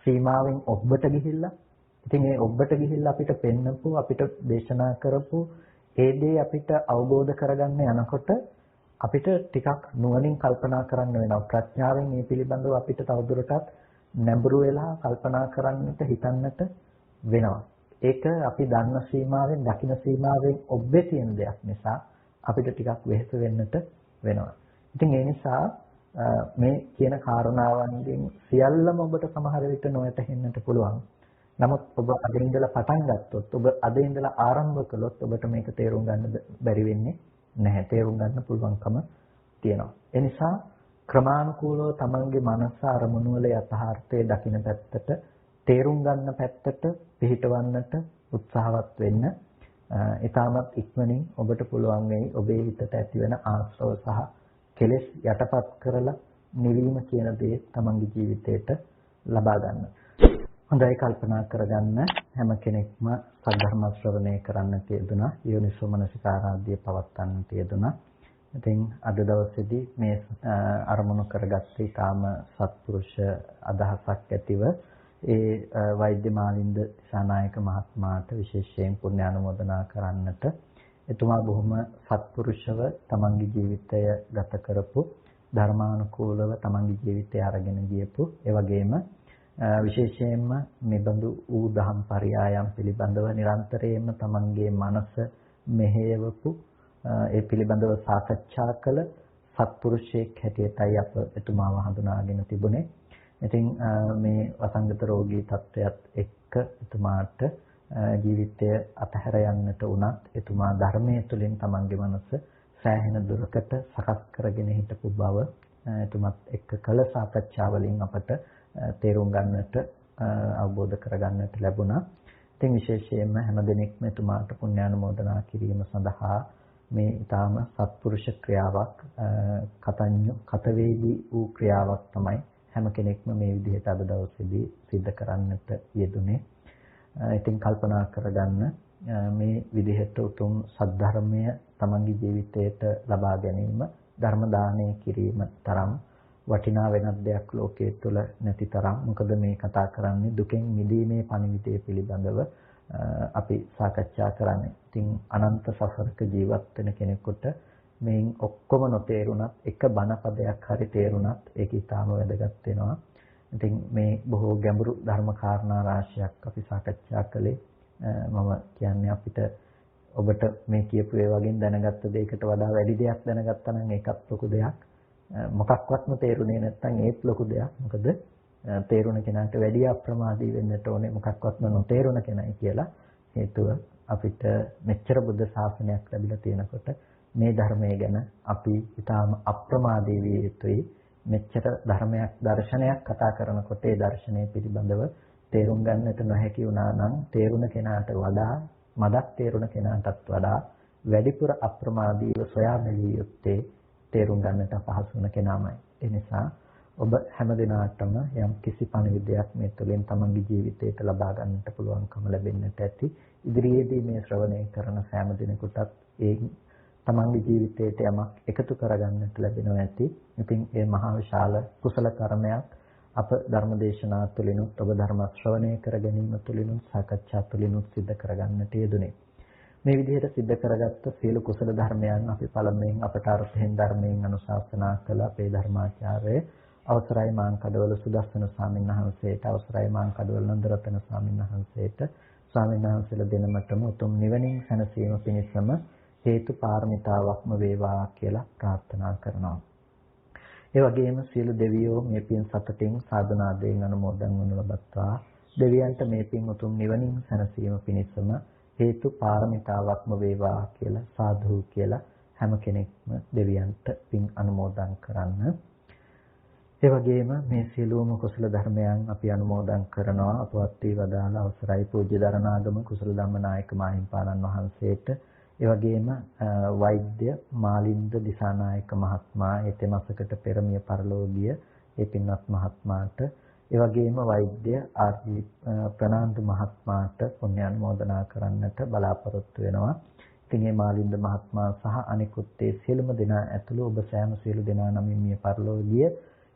සීමාවෙන් ඔබට ගිහිල්ලා ඉතින් ඒ ඔබට ගිහිල්ලා අපිට පෙන්නපු අපිට දේශනා කරපු ඒ දේ අපිට අවබෝධ කරගන්න යනකොට අපිට ටිකක් නුවණින් කල්පනා කරන්න වෙනවා. ප්‍රඥාවෙන් මේ පිළිබඳව අපිට තවදුරටත් නැඹුරු වෙලා කල්පනා කරන්නට හිතන්නට වෙනවා. ඒක අපි දන්න සීමාවෙන් දකින සීමාවෙන් ඔබේ තියෙන දෙයක් නිසා අපිට ටිකක් වෙහෙස වෙන්නට වෙනවා. ඉතින් ඒ නිසා මේ කියන කාරණාවන්ගෙන් සියල්ලම ඔබට සමහර විට නොවැටහෙන්නට පුළුවන්. නමුත් ඔබ අද ඉඳලා පටන් ගත්තොත් ඔබ අද ඉඳලා ආරම්භ කළොත් ඔබට මේක තේරුම් ගන්න බැරි වෙන්නේ නැහැ. තේරුම් ගන්න පුළුවන්කම තියෙනවා. ඒ නිසා ක්‍රමානුකූලව තමන්ගේ මනස අරමුණු වල යථාර්ථය දකින්න පැත්තට තේරුම් ගන්න පැත්තට පිහිටවන්නට උත්සාහවත් වෙන්න. ඊටමත් ඉක්මනින් ඔබට පුළුවන් වෙයි ඔබේ හිතට ඇතිවන ආශ්‍රව සහ කෙලෙස් යටපත් කරලා නිවීම කියන දේ තමන්ගේ ජීවිතයට ලබා ගන්න. හොඳයි කල්පනා කරගන්න හැම කෙනෙක්ම සද්ධර්ම ශ්‍රවණය කරන්න තියදුනා යෝනිසෝ මනසිකාරාධ්‍ය පවත්වන්න තියදුනා. ඉතින් අද දවසේදී මේ අරමුණු කරගත්ත ඊටාම සත්පුරුෂ අදහසක් ඇතිව ඒ වෛද්‍ය මාලින්ද ශානායක මහත්මයාට විශේෂයෙන් පුණ්‍ය අනුමෝදනා කරන්නට එතුමා බොහොම සත්පුරුෂව තමන්ගේ ජීවිතය ගත කරපු ධර්මානුකූලව තමන්ගේ ජීවිතය අරගෙන ගියපු ඒ වගේම විශේෂයෙන්ම මෙබඳු වූ දහම් පරයයන් පිළිබඳව නිරන්තරයෙන්ම තමන්ගේ මනස මෙහෙයවපු ඒ පිළිබඳව සාකච්ඡා කළ සත්පුරුෂයෙක් හැටියටයි අප එතුමාව හඳුනාගෙන තිබුණේ. ඉතින් මේ වසංගත රෝගී තත්ත්වයට එක්ක එතුමාට ජීවිතය අතහැර යන්නට උනත් එතුමා ධර්මයේ තුලින් තමන්ගේ මනස සෑහෙන දුරකට සකස් කරගෙන හිටපු බව එතුමත් එක්ක කළ සාකච්ඡා වලින් අපට තේරුම් ගන්නට අවබෝධ කරගන්නට ලැබුණා. ඉතින් විශේෂයෙන්ම හැමදෙනෙක්ම එතුමාට පුණ්‍යානුමෝදනා කිරීම සඳහා මේ ඊටාම සත්පුරුෂ ක්‍රියාවක් කතවේදී වූ ක්‍රියාවක් තමයි හැම කෙනෙක්ම මේ විදිහට අද දවසේදී සිද්ධ කරන්නට යෙදුනේ. ඉතින් කල්පනා කරගන්න මේ විදිහට උතුම් සද්ධර්මය තමන්ගේ ජීවිතයට ලබා ගැනීම ධර්ම දානය කිරීම තරම් වටිනා වෙනත් දෙයක් ලෝකයේ තුල නැති තරම්. මොකද මේ කතා කරන්නේ දුකෙන් මිදීමේ පණිවිඩය පිළිබඳව අපි සාකච්ඡා කරන්නේ. ඉතින් අනන්ත සසරක ජීවත් වෙන කෙනෙකුට මේන් ඔක්කොම නොතේරුණත් එක බණ පදයක් හරි තේරුණත් ඒක ඊටාම වැදගත් වෙනවා. ඉතින් මේ බොහෝ ගැඹුරු ධර්ම කාරණා රාශියක් අපි සාකච්ඡා කළේ. මම කියන්නේ අපිට ඔබට මේ කියපු ඒ වගේ දැනගත්ත දෙයකට වඩා වැඩි දෙයක් දැනගත්තා නම් ඒකත් ලොකු දෙයක්. මොකක්වත්ම තේරුනේ නැත්නම් ඒත් ලොකු දෙයක්. මොකද තේරුණ කෙනාට වැඩි අප්‍රමාදී වෙන්නට ඕනේ මොකක්වත්ම නොතේරුණ කෙනයි කියලා. හේතුව අපිට මෙච්චර බුද්ධ ශාසනයක් ලැබිලා තියෙනකොට මේ ධර්මය ගැන අපි ඊටාම අප්‍රමාදී විය යුතුයි. මෙච්චර ධර්මයක් දර්ශනයක් කතා කරනකොට ඒ දර්ශනය පිළිබඳව තේරුම් ගන්නට නොහැකි වුණා නම් තේරුණ කෙනාට වඩා මදක් තේරුණ කෙනාටත් වඩා වැඩිපුර අප්‍රමාදීව සොයා බැලිය යුත්තේ තේරුම් ගන්නට අපහසු වෙන කෙනාමයි. ඒ නිසා ඔබ හැම දිනාටම යම් කිසි පණිවිඩයක් මේ තුළින් තමන්ගේ ජීවිතයට ලබා ගන්නට පුළුවන්කම ලැබෙන්නට ඇති. ඉදිරියේදී මේ ශ්‍රවණය කරන සෑම දිනෙකටත් ඒ තමන්ගේ ජීවිතයට යමක් එකතු කරගන්නට ලැබෙනවා ඇති. ඉතින් ඒ මහා විශාල කුසල කර්මයක් අප ධර්මදේශනා තුළිනුත් ඔබ ධර්ම ශ්‍රවණය කර ගැනීම තුළිනුත් සාකච්ඡා තුළිනුත් සිද්ධ කරගන්නට යෙදුනේ. මේ විදිහට සිද්ධ කරගත්ත සියලු කුසල ධර්මයන් අපි පළමුවෙන් අපට අර්ථයෙන් ධර්මයෙන් අනුශාසනා කළ අපේ ධර්මාචාර්ය අවසරයි මාංකඩවල සුදස්සන ස්වාමීන් වහන්සේට, අවසරයි මාංකඩවල නන්දරතන ස්වාමීන් වහන්සේට, ස්වාමීන් වහන්සේලා දෙනමතම උතුම් නිවනින් සැනසීම පිණිසම හේතු පාරමිතාවක්ම වේවා කියලා ප්‍රාර්ථනා කරනවා. ඒ වගේම සියලු දෙවියෝ මේ පින් සතුටින් සාධනාවෙන් අනුමෝදන් වනු ලබත්වා දෙවියන්ට මේ පින් උතුම් නිවනින් සැනසීම පිණිසම හේතු පාරමිතාවක්ම වේවා කියලා සාදු කියලා හැම කෙනෙක්ම දෙවියන්ට පින් අනුමෝදන් කරන්න. ඒ වගේම මේ සියලුම කුසල ධර්මයන් අපි අනුමෝදන් කරනවා අපවත් වී වදාළ අවසරයි පූජ්‍ය දරණාගම කුසල ධම්මනායක මාහිම්පාණන් වහන්සේට. ඒ වගේම වෛද්‍ය මාලින්ද දිසානායක මහත්මයා එතෙමසකට පෙර මිය පරලෝකීය ඒ පින්වත් මහත්මයාට, ඒ වගේම වෛද්‍ය ආර්.ජී. ප්‍රනාන්දු මහත්මයාට පුණ්‍යානුමෝදනා කරන්නට බලාපොරොත්තු වෙනවා. ඉතින් මේ මාලින්ද මහත්මයා සහ අනිකුත් ඒ සියලුම දෙනා ඇතුළු ඔබ සෑම සියලු දෙනා නමින් මිය පරලෝකීය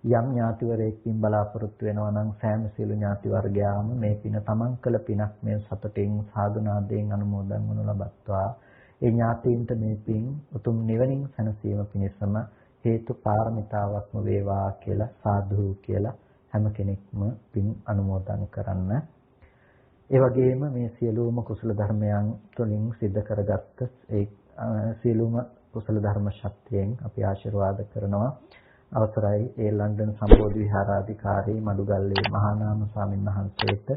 යම් ඥාතිවරයෙක්ින් බලාපොරොත්තු වෙනවා නම් සෑම සියලු ඥාති වර්ගයාම මේ පින තමන් කළ පිනක් මේ සතුටින් සාදුනාදයෙන් අනුමෝදන් වනු ලබත්වා ඒ ඥාතීන්ට මේ පින් උතුම් නිවනින් සැනසීම පිණිසම හේතු පාරමිතාවක්ම වේවා කියලා සාදු කියලා හැම කෙනෙක්ම පින් අනුමෝදන් කරන්න. ඒ වගේම මේ සියලුම කුසල ධර්මයන් තුළින් සිද්ධ කරගත්ත ඒ සියලුම කුසල ධර්ම ශක්තියෙන් අපි ආශිර්වාද කරනවා. අවසරයි ඒ ලන්ඩන් සම්බෝධි විහාරාධිකාරී මඩුගල්ලේ මහානාම ස්වාමීන් වහන්සේට,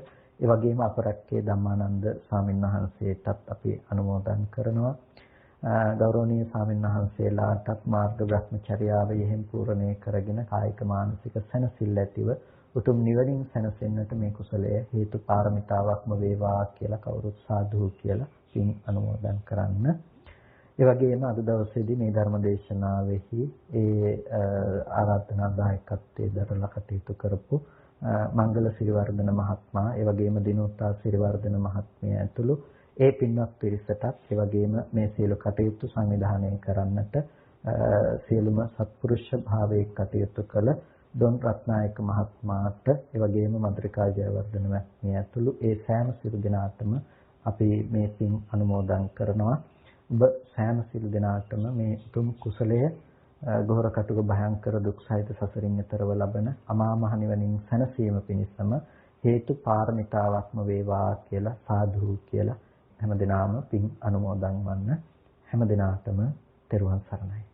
ඒ වගේම අපරක්කේ ධම්මානන්ද ස්වාමීන් වහන්සේටත් අපි අනුමෝදන් කරනවා. ගෞරවනීය ස්වාමීන් වහන්සේලාටත් මාර්ග බ්‍රහ්මචර්යාව යෙහිම් පූර්ණේ කරගෙන කායික මානසික සැනසෙල්ල ඇතිව උතුම් නිවනින් සැනසෙන්නට මේ කුසලය හේතු පාරමිතාවක්ම වේවා කියලා කවුරුත් සාදු කියලා පින් අනුමෝදන් කරන්න. ඒ වගේම අද දවසේදී මේ ධර්ම දේශනාවෙහි ඒ ආරාධනා දායකත්වයේ දරලා කටයුතු කරපු මංගල සිරිවර්ධන මහත්මයා, ඒ වගේම දිනෝත්තා සිරිවර්ධන මහත්මිය ඇතුළු ඒ පින්වත් පිරිසටත්, ඒ වගේම මේ සියලු කටයුතු සංවිධානය කරන්නට සියලුම සත්පුරුෂ භාවයේ කටයුතු කළ දොන් රත්නායක මහත්මයාට, ඒ වගේම මද්රිකා ජයවර්ධන මහත්මිය ඇතුළු ඒ සෑම සියලු දෙනාටම අපි මේ පින් අනුමෝදන් කරනවා. ඔබ සෑම සියලු දෙනාටම මේ උතුම් කුසලය ගෝර කටුක භයංකර දුක් සහිත සසරින් එතරව ලබන අමා මහ නිවනින් සැනසීම පිණිසම හේතු පාරමිතාවක්ම වේවා කියලා සාදු කියලා හැම දිනාම පින් අනුමෝදන් වන්න. හැම දිනාටම තෙරුවන් සරණයි.